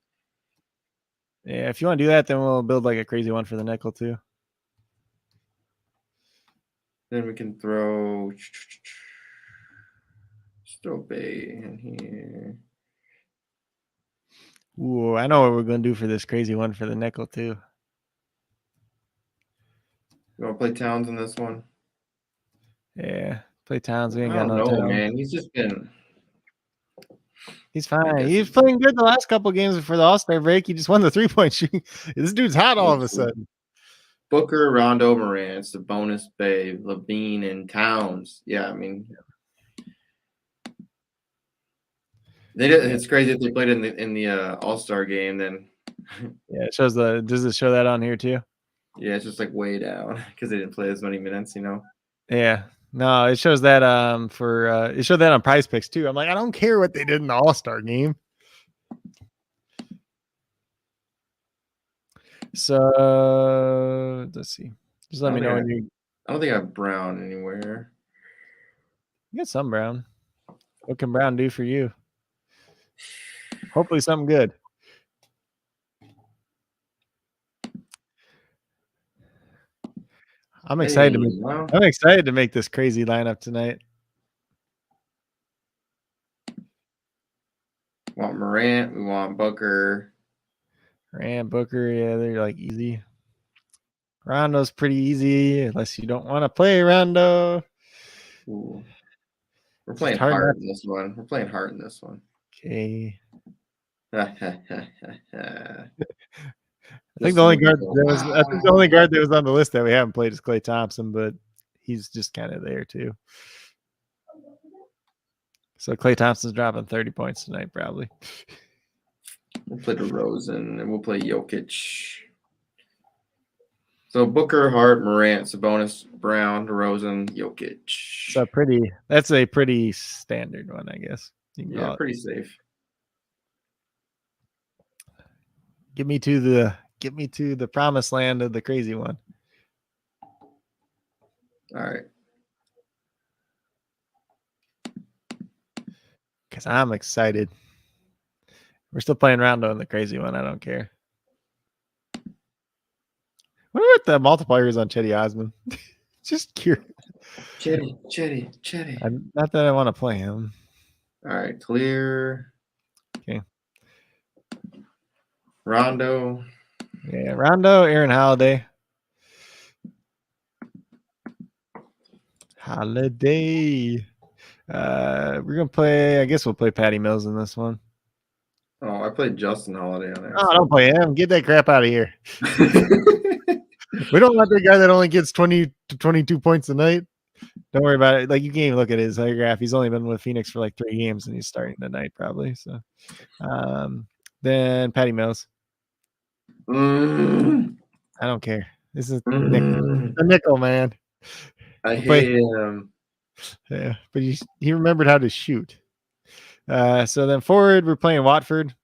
Yeah, if you want to do that, then we'll build like a crazy one for the nickel too. Then we can throw Bay in here. Ooh, I know what we're gonna do for this crazy one for the nickel too. You want to play Towns in this one? Yeah, play Towns. We ain't got no Towns. Man. He's just been. He's fine. He's playing good the last couple games before the All-Star break. He just won the 3-point shooting. This dude's hot all of a sudden. Booker, Rondo, Morant, Sabonis, Bey, Levine, and Towns. Yeah, I mean, it's crazy if they played in the All-Star game. Then yeah, it shows does it show that on here too? Yeah, it's just like way down because they didn't play as many minutes, Yeah. No, it shows that it showed that on Prize Picks too. I'm like, I don't care what they did in the All-Star game. So let's see. Just let me know when you. I don't think I have Brown anywhere. You got some Brown. What can Brown do for you? Hopefully something good. I'm excited to make this crazy lineup tonight. We want Morant. We want Booker. Morant, Booker, yeah, they're like easy. Rondo's pretty easy unless you don't want to play Rondo. Ooh. We're playing Hart in this one. Okay. I think the only guard that was on the list that we haven't played is Klay Thompson, but he's just kind of there too. So Klay Thompson's dropping 30 points tonight, probably. We'll play DeRozan and we'll play Jokic. So Booker, Hart, Morant, Sabonis, Brown, DeRozan, Jokic. That's a pretty standard one, I guess. Yeah, pretty safe. Get me to the promised land of the crazy one. All right. Because I'm excited. We're still playing Rondo in the crazy one. I don't care. What about the multipliers on Chetty Osman? Just curious. Chetty. Not that I want to play him. All right, clear. Okay. Rondo. Yeah, Rondo, Aaron Holiday. Holiday. We're gonna play. I guess we'll play Patty Mills in this one. Oh, I played Justin Holiday on Oh, don't play him. Get that crap out of here. We don't want the guy that only gets 20 to 22 points a night. Don't worry about it. Like, you can't even look at his graph. He's only been with Phoenix for like 3 games, and he's starting tonight probably. So, then Patty Mills. I don't care. This is a nickel, man. I hate him. Yeah, but he remembered how to shoot. So then forward, we're playing Watford.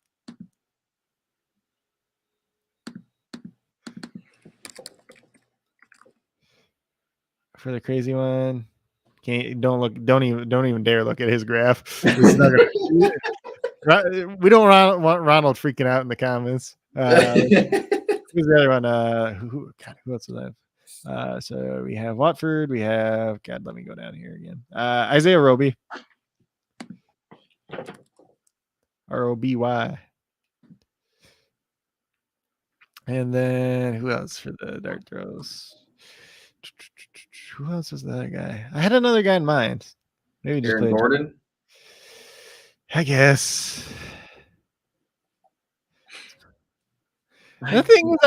For the crazy one, don't even dare look at his graph. We don't want Ronald freaking out in the comments. Who's the other one? Who else was that? So we have Watford. We have let me go down here again. Isaiah Roby. ROBY. And then who else for the dart throws? Who else was the other guy? I had another guy in mind. Maybe just Aaron Gordon. I guess. The thing is,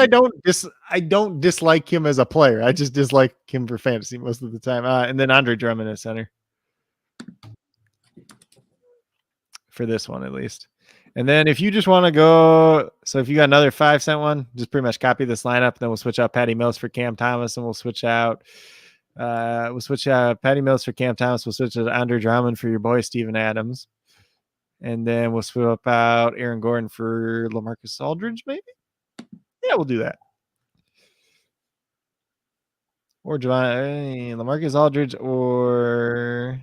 I don't dislike him as a player. I just dislike him for fantasy most of the time. And then Andre Drummond at center. For this one, at least. And then if you just want to go, so if you got another 5-cent one, just pretty much copy this lineup. Then we'll switch out Patty Mills for Cam Thomas, and we'll switch out Patty Mills for Cam Thomas. We'll switch to Andre Drummond for your boy Steven Adams, and then we'll swap out Aaron Gordon for LaMarcus Aldridge, maybe. Yeah, we'll do that. Or LaMarcus Aldridge, or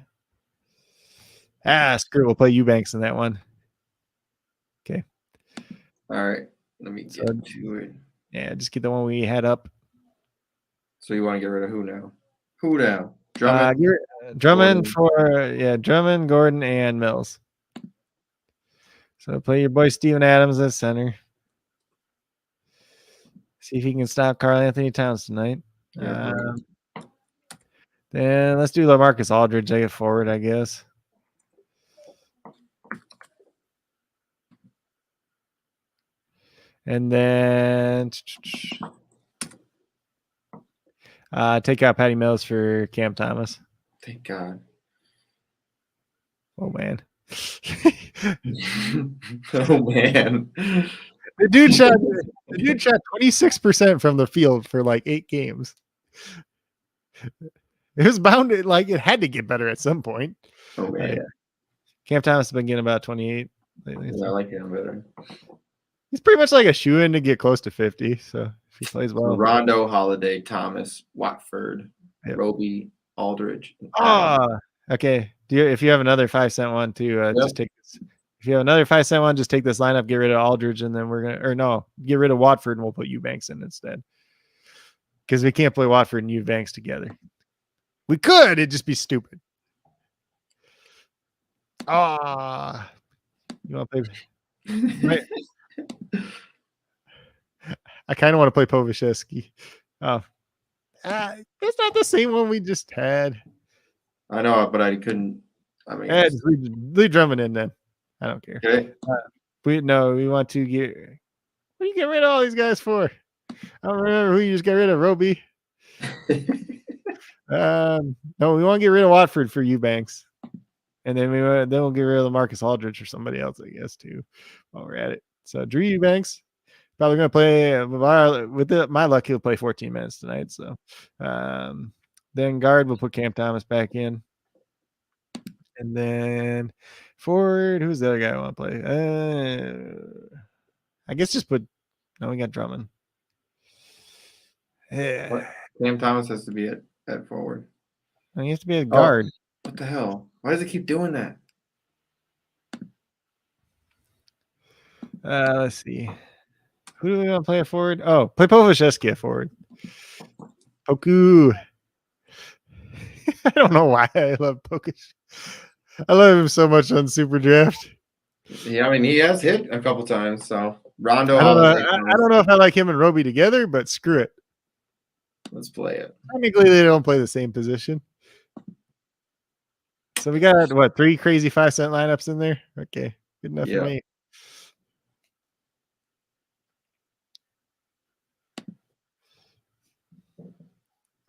screw it, we'll play Eubanks in that one. Okay. All right. Let me get to it. Yeah, just get the one we had up. So you want to get rid of who now? Who now? Drummond. Drummond Drummond, Gordon, and Mills. So play your boy Steven Adams at center. See if he can stop Karl Anthony Towns tonight. Yeah, then let's do LaMarcus Aldridge. I get forward, I guess. And then take out Patty Mills for Cam Thomas. Thank God. Oh, man. Oh, man. The dude shot 26% from the field for like 8 games. It was bounded, like it had to get better at some point. Oh, man. Yeah. Cam Thomas has been getting about 28 lately. Yeah, I like him better. He's pretty much like a shoe-in to get close to 50. So if he plays well. Rondo, Holiday, Thomas, Watford, Roby, Aldridge. Okay. If you have another 5-cent one too, just take this. If you have another 5-cent one, just take this lineup, get rid of Aldridge, and then get rid of Watford, and we'll put Eubanks in instead. Because we can't play Watford and Eubanks together. We could, it'd just be stupid. You want to play? Right. I kind of want to play Povashevsky. That's not the same one we just had. I know, but I couldn't. I mean, just leave Drummond in then. I don't care. Okay. We want to get. What do you get rid of all these guys for? I don't remember who you just got rid of. Roby. No, we want to get rid of Watford for Eubanks, and then we'll get rid of Marcus Aldridge or somebody else, I guess, too, while we're at it. So Drew Eubanks probably going to play with my luck. He'll play 14 minutes tonight. So then guard, we'll put Cam Thomas back in, and then forward, who's the other guy I want to play? I guess just put. No, we got Drummond. Yeah. Cam Thomas has to be at forward. He has to be a guard. What the hell? Why does it keep doing that? Let's see. Who do we want to play it forward? Oh, play Povashevsky forward. Poku. I don't know why I love Pokush. I love him so much on SuperDraft. Yeah, I mean, he has hit a couple times. So Rondo, I don't know. obviously, I don't know if I like him and Roby together, but screw it. let's play it. Technically, they don't play the same position. So we got what, 3 crazy 5-cent lineups in there? Okay, good enough for me.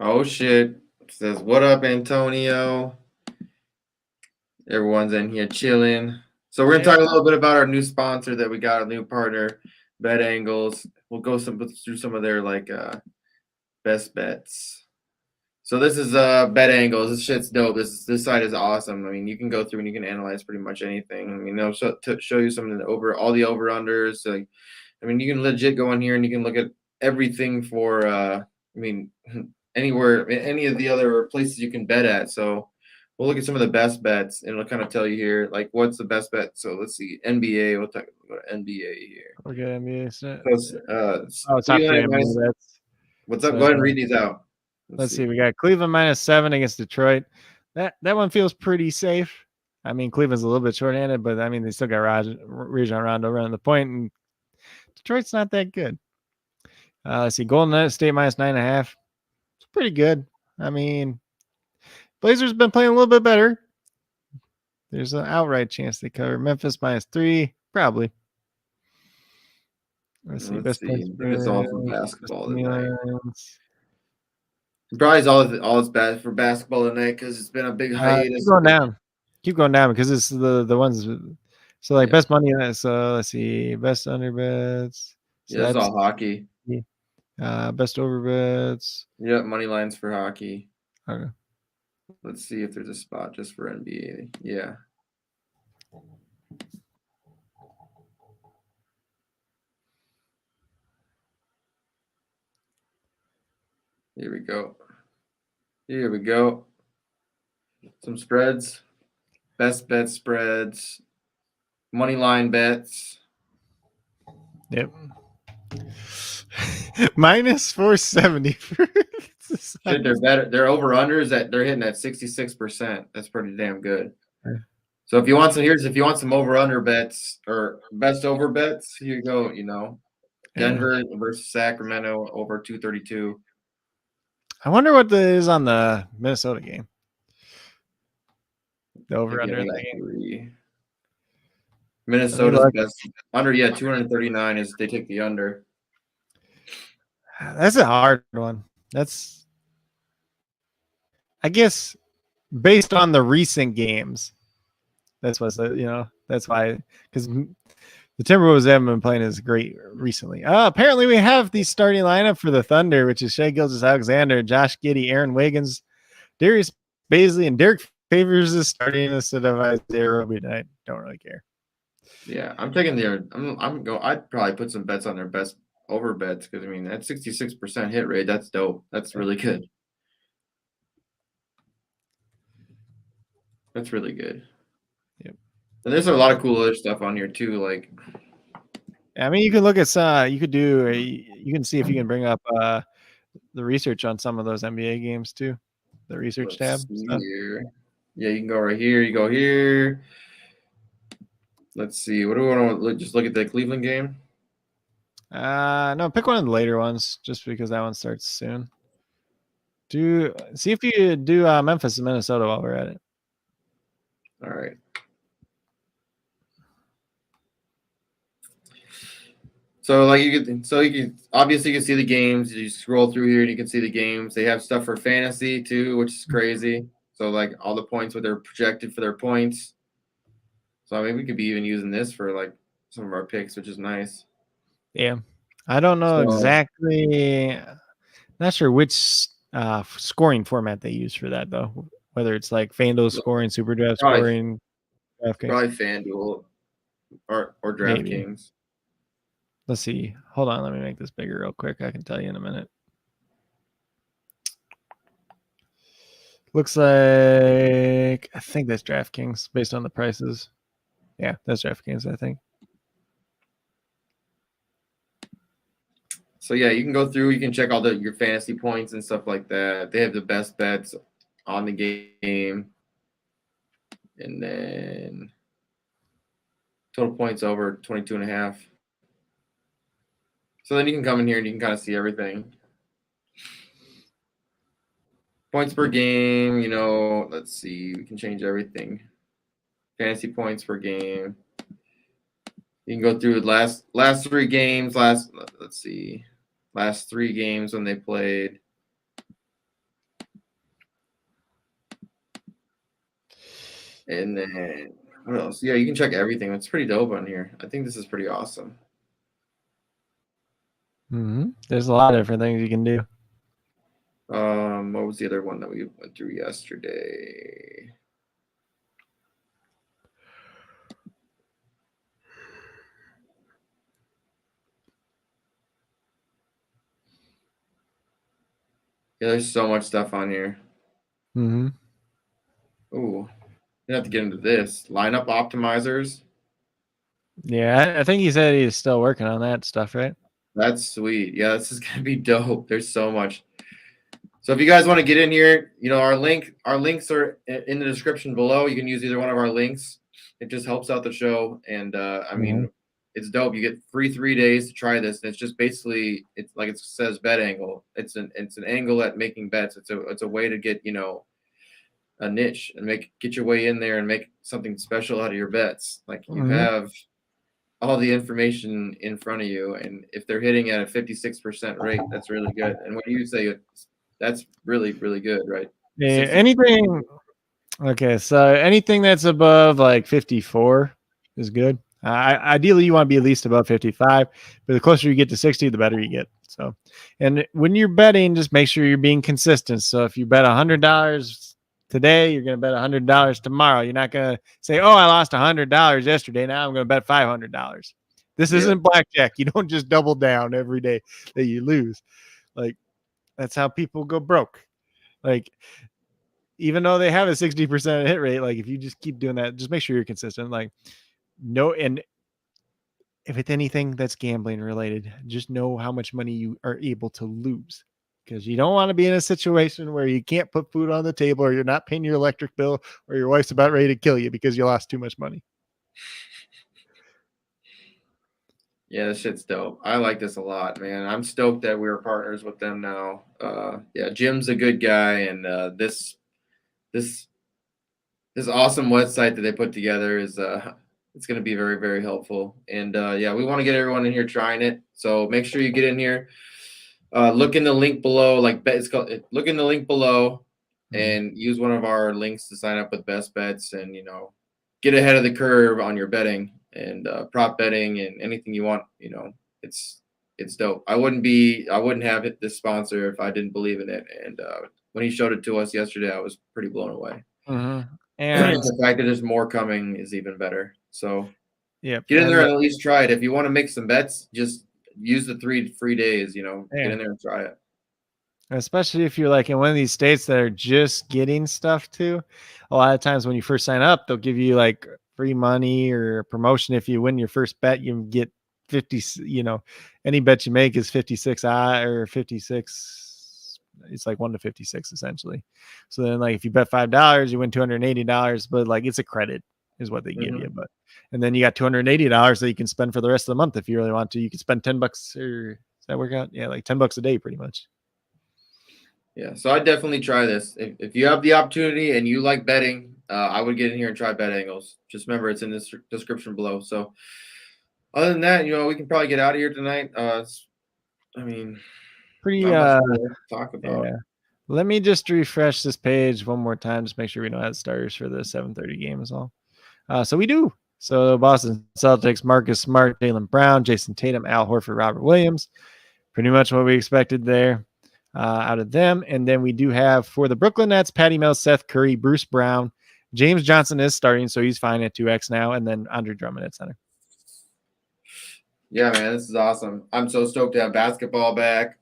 Oh shit! It says what up, Antonio? Everyone's in here chilling. So we're gonna talk a little bit about our new sponsor that we got, a new partner, Bet Angles. We'll go through some of their like best bets. So this is Bet Angles. This shit's dope. This site is awesome. I mean, you can go through and you can analyze pretty much anything. I mean, they'll show you some of the all the over unders. Like, I mean, you can legit go in here and you can look at everything for. I mean, anywhere, any of the other places you can bet at. So we'll look at some of the best bets, and it'll kind of tell you here, like, what's the best bet. So let's see, NBA. We'll talk about NBA here. Okay, NBA. So, top 10 bets. What's up? Go ahead and read these out. Let's see. We got Cleveland -7 against Detroit. That one feels pretty safe. I mean, Cleveland's a little bit shorthanded, but I mean, they still got Rajon Rondo running the point, and Detroit's not that good. Let's see. Golden State -9.5. It's pretty good. I mean, Blazers been playing a little bit better. There's an outright chance they cover. Memphis -3, probably. Let's see. It's all from basketball tonight. Probably all it's bad for basketball tonight because it's been a big hiatus. Keep going down because it's the ones. So like best money. So let's see. Best under bets. So that's all hockey. Best over bets. Yeah, money lines for hockey. Okay. Let's see if there's a spot just for NBA. Yeah. Here we go. Here we go. Some spreads. Best bet spreads. Money line bets. Yep. -470. Shit, they're better. They're over unders that they're hitting at 66%. That's pretty damn good. Okay. So if you want some over under bets or best over bets, here you go. You know, Denver versus Sacramento over 232. I wonder what is on the Minnesota game. The over under in that game. Minnesota's best under, 239 is they take the under. That's a hard one. That's, I guess, based on the recent games. That's what's that's why, because the Timberwolves haven't been playing as great recently. Apparently, we have the starting lineup for the Thunder, which is Shai Gilgeous-Alexander, Josh Giddey, Aaron Wiggins, Darius Baisley, and Derek Favors is starting instead of Isaiah Roby. I don't really care. Yeah, I'm taking I'd probably put some bets on their best over bets because I mean that 66% hit rate, that's dope. That's really good. That's really good. Yep. And there's a lot of cool other stuff on here too. Like, I mean, you can look at you can see if you can bring up the research on some of those NBA games too. The research tab. Here. Yeah, you can go right here. You go here. Let's see. What do we want to just look at the Cleveland game? No, pick one of the later ones just because that one starts soon. See if you do Memphis and Minnesota while we're at it. All right. So like you can obviously you can see the games. You scroll through here and you can see the games. They have stuff for fantasy too, which is crazy. So like all the points, what they're projected for their points. So I mean we could be even using this for like some of our picks, which is nice. Yeah. I don't know exactly. Not sure which scoring format they use for that though. Whether it's like FanDuel scoring, SuperDraft scoring, DraftKings. Probably FanDuel or DraftKings. Let's see. Hold on. Let me make this bigger real quick. I can tell you in a minute. Looks like I think that's DraftKings based on the prices. Yeah, that's DraftKings, I think. So yeah, you can go through. You can check all your fantasy points and stuff like that. They have the best bets on the game, and then total points over 22.5. So then you can come in here and you can kind of see everything. Points per game, let's see. We can change everything. Fantasy points per game. You can go through the last 3 games. Last 3 games when they played. And then what else? Yeah, you can check everything. It's pretty dope on here. I think this is pretty awesome. There's a lot of different things you can do. What was the other one that we went through yesterday? Yeah, there's so much stuff on here. Mm-hmm. Ooh, you have to get into this. Lineup optimizers. Yeah, I think he said he's still working on that stuff, right? That's sweet. Yeah, this is gonna be dope. There's so much. So if you guys want to get in here, our links are in the description below. You can use either one of our links. It just helps out the show, and I mean, it's dope. You get free 3 days to try this, and it's just basically, it's like it says bet angle. It's an angle at making bets. It's a way to get a niche and get your way in there and make something special out of your bets. Like you have all the information in front of you, and if they're hitting at a 56% rate, that's really good. And what do you say? That's really, really good, right? Yeah, anything. Okay, so anything that's above like 54 is good. Ideally, you want to be at least above 55, but the closer you get to 60, the better you get. So, and when you're betting, just make sure you're being consistent. So if you bet $100 today, you're going to bet $100 tomorrow. You're not going to say, "Oh, I lost $100 yesterday. Now I'm going to bet $500." This isn't blackjack. You don't just double down every day that you lose. Like, that's how people go broke. Like, even though they have a 60% hit rate, like if you just keep doing that, just make sure you're consistent. Like, and if it's anything that's gambling related, just know how much money you are able to lose, because you don't want to be in a situation where you can't put food on the table, or you're not paying your electric bill, or your wife's about ready to kill you because you lost too much money. Yeah, this shit's dope. I like this a lot, man. I'm stoked that we're partners with them now. Yeah, Jim's a good guy, and this awesome website that they put together is it's going to be very, very helpful. And yeah, we want to get everyone in here trying it. So make sure you get in here. Look in the link below. Look in the link below and use one of our links to sign up with Best Bets, and get ahead of the curve on your betting and prop betting and anything you want. It's dope. I wouldn't have this sponsor if I didn't believe in it. And when he showed it to us yesterday, I was pretty blown away. And the fact that there's more coming is even better. So yeah, get in there and at least try it. If you want to make some bets, just use the 3 free days. Get in there and try it. Especially if you're like in one of these states that are just getting stuff too. A lot of times when you first sign up, they'll give you like free money or a promotion. If you win your first bet, you get 50, any bet you make is 56 or 56. It's like 1 to 56 essentially. So then like if you bet $5, you win $280, but like it's a credit is what they give you. And then you got $280 that you can spend for the rest of the month. If you really want to, you can spend $10 or does that work out? Yeah. Like $10 a day pretty much. Yeah, so I definitely try this. If you have the opportunity and you like betting, I would get in here and try Bet Angles. Just remember, it's in the description below. So other than that, we can probably get out of here tonight. Pretty talk about. Yeah. Let me just refresh this page one more time, just make sure we don't have starters for the 7:30 game as well. So we do. So Boston Celtics, Marcus Smart, Jaylen Brown, Jason Tatum, Al Horford, Robert Williams. Pretty much what we expected there. Out of them. And then we do have for the Brooklyn Nets, Patty Mills, Seth Curry, Bruce Brown. James Johnson is starting, so he's fine at 2x now. And then Andre Drummond at center. Yeah, man, this is awesome. I'm so stoked to have basketball back.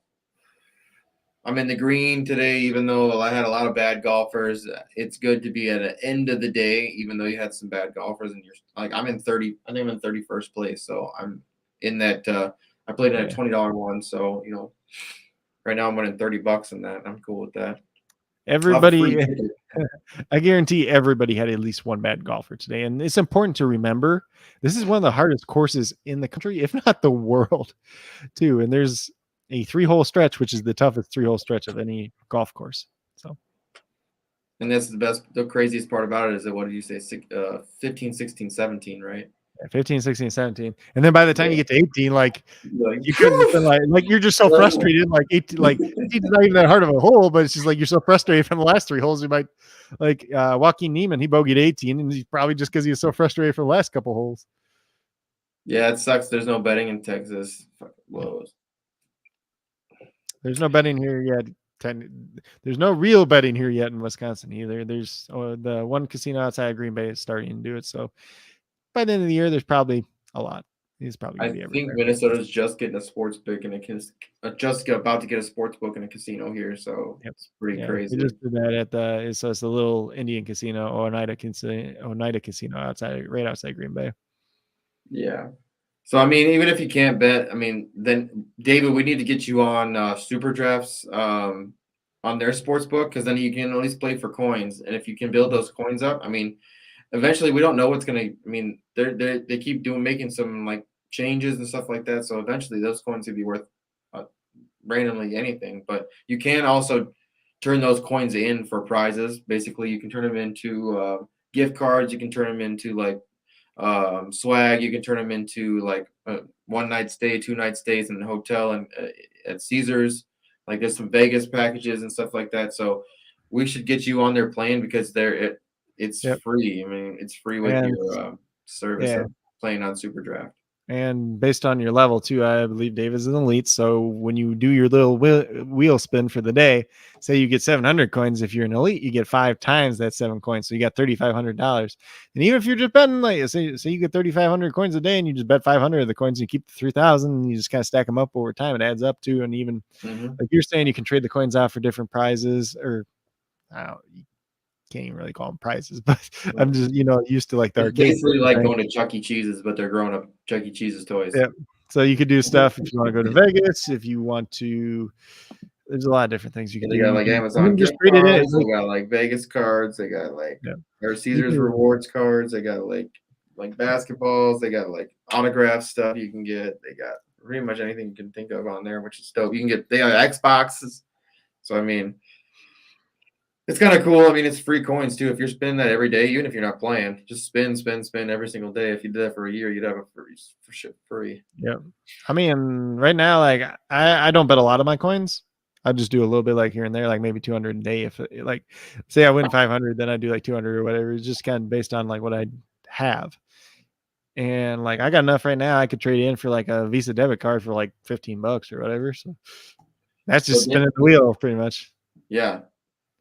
I'm in the green today, even though I had a lot of bad golfers. It's good to be at the end of the day, even though you had some bad golfers. And you're like, I'm in 31st place. So I'm in that I played in a $20 one, so you know, right now I'm winning $30 in that. I'm cool with that. Everybody, I guarantee everybody had at least one bad golfer today. And it's important to remember this is one of the hardest courses in the country, if not the world, too. And there's a 3-hole stretch, which is the toughest 3-hole stretch of any golf course. So, and that's the craziest part about it is that, what did you say? 15, 16, 17, right? 15, 16, 17. And then by the time you get to 18, like you couldn't Phew! like you're just so frustrated. Like 18, like it's not even that hard of a hole, but it's just like you're so frustrated from the last 3 holes. You might like Joaquin Neiman, he bogeyed 18, and he's probably just because he was so frustrated from the last couple holes. Yeah, it sucks. There's no betting in Texas. There's no betting here yet. There's no real betting here yet in Wisconsin either. There's the one casino outside of Green Bay is starting to do it. So by the end of the year, there's probably a lot. He's probably going to be everywhere. I think Minnesota's just getting a sports book and just about to get a sports book in a casino here. So it's pretty crazy. We just did that at it's the little Indian casino, Oneida Casino right outside Green Bay. Yeah. So, I mean, even if you can't bet, I mean, then David, we need to get you on SuperDrafts on their sports book, because then you can at least play for coins. And if you can build those coins up, I mean, eventually we don't know what's going to, I mean, they keep making some like changes and stuff like that. So eventually those coins could be worth randomly anything, but you can also turn those coins in for prizes. Basically, you can turn them into gift cards. You can turn them into like swag. You can turn them into like 1 night stay, 2 night stays in a hotel and at Caesars. Like there's some Vegas packages and stuff like that. So we should get you on their plan, because it's free. I mean, it's free with your service of playing on SuperDraft. And based on your level too, I believe Dave is an elite. So when you do your little wheel spin for the day, say you get 700 coins. If you're an elite, you get 5 times that 7 coins. So you got $3,500. And even if you're just betting, like say you get 3,500 coins a day, and you just bet 500 of the coins, and you keep the 3,000, and you just kind of stack them up over time. It adds up to, and even like you're saying, you can trade the coins out for different prizes, or you can't even really call them prizes, but I'm just used to like the arcade. Basically like going to Chuck E. Cheese's, but they're growing up Chuck E. Cheese's toys. Yeah. So you could do stuff if you want to go to Vegas, if you want to. There's a lot of different things you can do. They got like Amazon gift cards, they got like Vegas cards, they got like or Caesars rewards cards, they got like basketballs, they got like autograph stuff you can get, they got pretty much anything you can think of on there, which is dope. You can get, they got Xboxes. So I mean, it's kind of cool. I mean, it's free coins too. If you're spending that every day, even if you're not playing, just spend every single day. If you did that for a year, you'd have it for free. Yeah. I mean, right now, like I don't bet a lot of my coins. I just do a little bit like here and there, like maybe 200 a day. If like, say I win 500, then I do like 200 or whatever. It's just kind of based on like what I have. And like, I got enough right now. I could trade in for like a Visa debit card for like $15 or whatever. So that's just spinning the wheel pretty much. Yeah.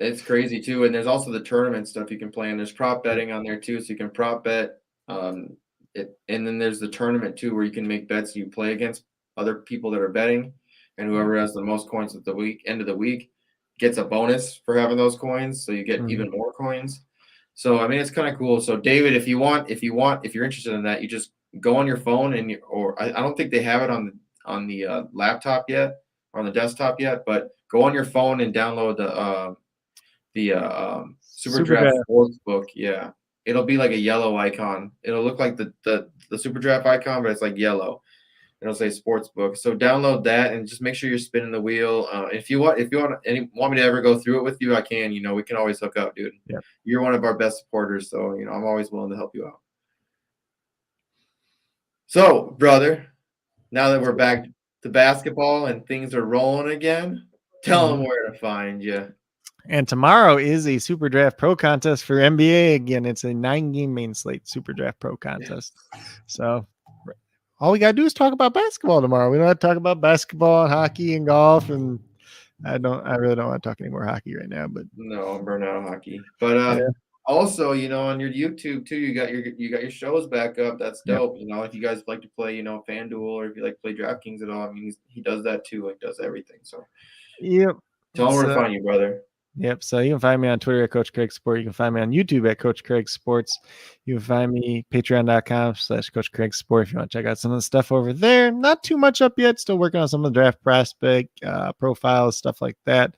It's crazy too. And there's also the tournament stuff you can play, and there's prop betting on there too. So you can prop bet it. And then there's the tournament too, where you can make bets. You play against other people that are betting, and whoever has the most coins at the end of the week gets a bonus for having those coins. So you get even more coins. So, I mean, it's kind of cool. So David, if you're interested in that, you just go on your phone or I don't think they have it on the laptop yet, or on the desktop yet, but go on your phone and download the SuperDraft Sportsbook. Yeah, it'll be like a yellow icon. It'll look like the SuperDraft icon, but it's like yellow. It'll say Sportsbook. So download that and just make sure you're spinning the wheel. If you want me to ever go through it with you, I can. We can always hook up, dude. Yeah. You're one of our best supporters, so I'm always willing to help you out. So, brother, now that we're back to basketball and things are rolling again, tell them where to find you. And tomorrow is a SuperDraft Pro contest for NBA. Again, it's a 9-game main slate SuperDraft Pro contest. So all we got to do is talk about basketball tomorrow. We don't have to talk about basketball and hockey and golf. And I really don't want to talk any more hockey right now. But no, I'm burned out on hockey. But also, on your YouTube too, you got your shows back up. That's dope. If you guys like to play, FanDuel, or if you like to play DraftKings at all, I mean, he does that too. He does everything. So yep. Tell them where to find you, brother. Yep. So you can find me on Twitter at Coach Craig Sport. You can find me on YouTube at Coach Craig Sports. You can find me patreon.com/Coach Craig Sport if you want to check out some of the stuff over there. Not too much up yet. Still working on some of the draft prospect profiles, stuff like that.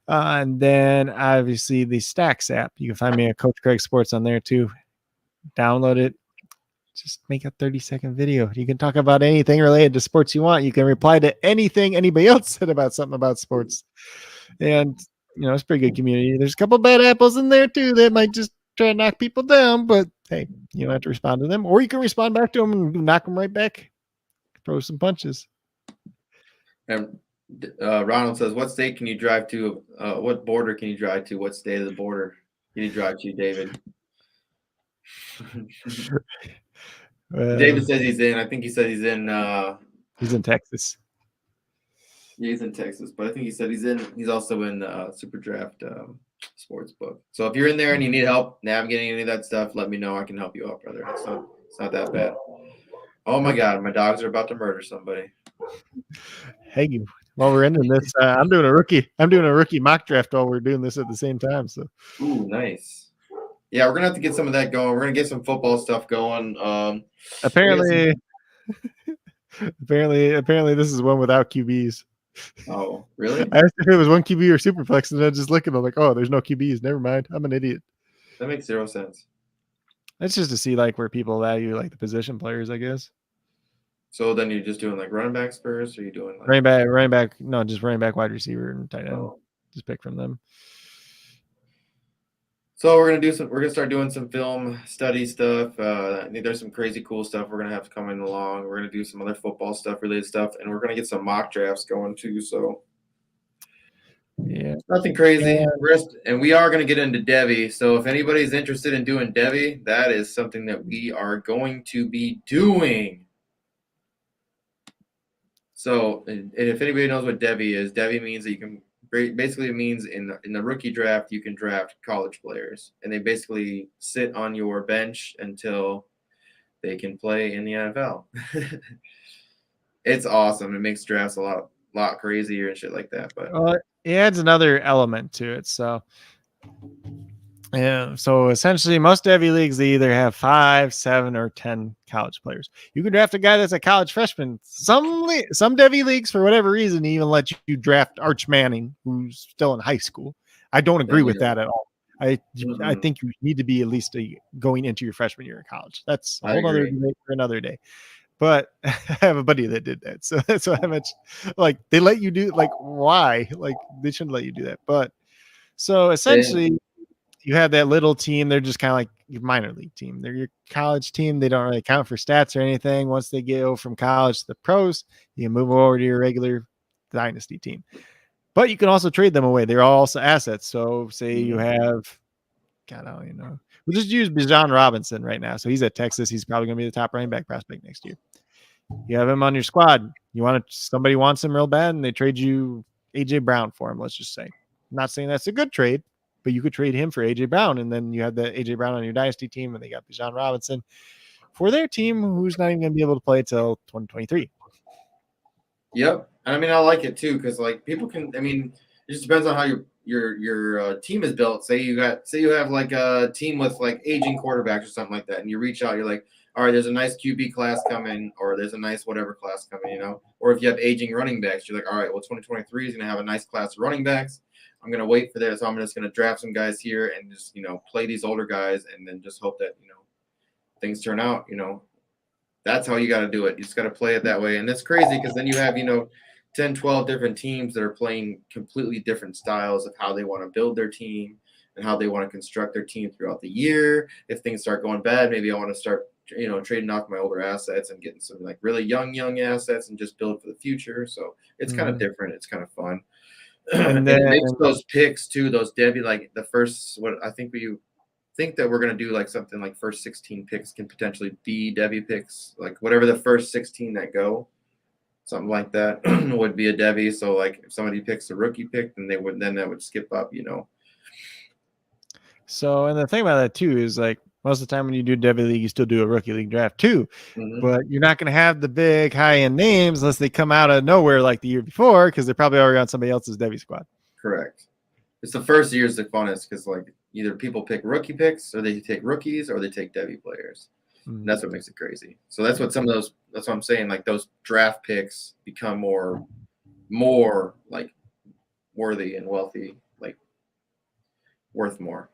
And then obviously the Stacks app. You can find me at Coach Craig Sports on there too. Download it. Just make a 30-second video. You can talk about anything related to sports you want. You can reply to anything anybody else said about something about sports. And, it's a pretty good community. There's a couple bad apples in there too that might just try to knock people down. But, hey, you don't have to respond to them. Or you can respond back to them and knock them right back. Throw some punches. And Ronald says, what state can you drive to? What border can you drive to? What state of the border can you drive to, David? David says he's in. I think he said he's in. He's in Texas. Yeah, he's in Texas, but I think he said he's also in SuperDraft Sportsbook. So if you're in there and you need help navigating any of that stuff, let me know. I can help you out, brother. It's not that bad. Oh my God, my dogs are about to murder somebody. Hey, while we're ending this, I'm doing a rookie mock draft while we're doing this at the same time. So, ooh, nice. Yeah, we're gonna have to get some of that going. We're gonna get some football stuff going. Apparently, this is one without QBs. Oh, really? I asked if it was one QB or Superflex, and I just look at them like, oh, there's no QBs. Never mind. I'm an idiot. That makes 0 sense. That's just to see where people value the position players, I guess. So then you're just doing running back spurs, or are you doing running back? No, just running back, wide receiver, and tight end. Oh. Just pick from them. So we're gonna start doing some film study stuff. I think there's some crazy cool stuff we're gonna have coming along. We're gonna do some other football stuff, related stuff, and we're gonna get some mock drafts going too. So yeah, nothing crazy. And we are gonna get into Devi. So if anybody's interested in doing Devi, that is something that we are going to be doing. So, and if anybody knows what Devi is, Devi means that you can. Basically, it means in the rookie draft, you can draft college players, and they basically sit on your bench until they can play in the NFL. It's awesome. It makes drafts a lot crazier and shit like that. But it adds another element to it. So, yeah. So essentially, most Devi leagues, they either have 5, 7, or 10 college players. You can draft a guy that's a college freshman. Some Devi leagues, for whatever reason, even let you draft Arch Manning, who's still in high school. I don't agree with that at all. I think you need to be at least going into your freshman year of college. That's a whole other debate for another day. But I have a buddy that did that. So that's why I mentioned, they let you do, why? They shouldn't let you do that. But so essentially, you have that little team. They're just kind of like your minor league team. They're your college team. They don't really count for stats or anything. Once they go from college to the pros, you can move over to your regular dynasty team. But you can also trade them away. They're also assets. So say you have, we'll just use Bijan Robinson right now. So he's at Texas. He's probably going to be the top running back prospect next year. You have him on your squad. Somebody wants him real bad, and they trade you AJ Brown for him. Let's just say. I'm not saying that's a good trade, but you could trade him for AJ Brown, and then you have the AJ Brown on your dynasty team, and they got Bijan Robinson for their team, who's not even going to be able to play till 2023. Yep, I like it too, because people can. It just depends on how your team is built. Say you have a team with aging quarterbacks or something like that, and you reach out, you're like, all right, there's a nice QB class coming, or there's a nice whatever class coming, Or if you have aging running backs, you're like, all right, well, 2023 is going to have a nice class of running backs. I'm going to wait for this. So I'm just going to draft some guys here and just, play these older guys and then just hope that, things turn out, That's how you got to do it. You just got to play it that way. And that's crazy because then you have, 10, 12 different teams that are playing completely different styles of how they want to build their team and how they want to construct their team throughout the year. If things start going bad, maybe I want to start, trading off my older assets and getting some really young assets and just build for the future. So it's kind of different. It's kind of fun. And then it makes those picks too, those Debbie, the first, what I think we think that we're going to do something first 16 picks can potentially be Debbie picks, whatever the first 16 that go, something like that would be a Debbie. So if somebody picks a rookie pick, then that would skip up, So, and the thing about that too is most of the time when you do Debbie League, you still do a rookie league draft too, but you're not going to have the big high-end names unless they come out of nowhere like the year before, because they're probably already on somebody else's Debbie squad. Correct. It's the first year's the funnest because like either people pick rookie picks or they take rookies or they take Debbie players. And that's what makes it crazy. So that's what that's what I'm saying. Like those draft picks become more like worthy and wealthy, like worth more.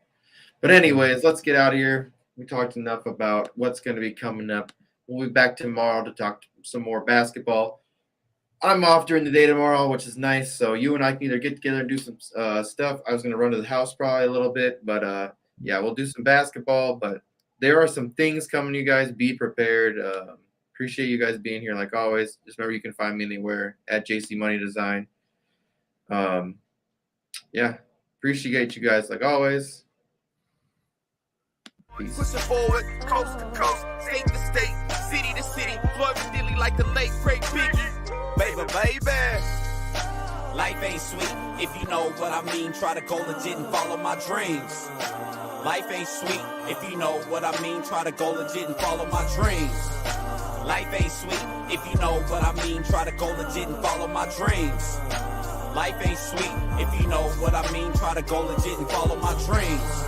But anyways, let's get out of here. We talked enough about what's going to be coming up. We'll be back tomorrow to talk some more basketball. I'm off during the day tomorrow, which is nice. So you and I can either get together and do some stuff. I was going to run to the house probably a little bit, but yeah, we'll do some basketball. But there are some things coming, you guys. Be prepared. Appreciate you guys being here like always. Just remember you can find me anywhere at JC Money Design. Yeah, appreciate you guys like always. Peace. Pushing forward, coast to coast, state to state, city to city, Florida, Dilly like the late great Biggie. Baby. Life ain't sweet if you know what I mean. Try to go legit and follow my dreams. Life ain't sweet if you know what I mean. Try to go legit and follow my dreams. Life ain't sweet if you know what I mean. Try to go legit and follow my dreams. Life ain't sweet if you know what I mean. Try to go legit and follow my dreams.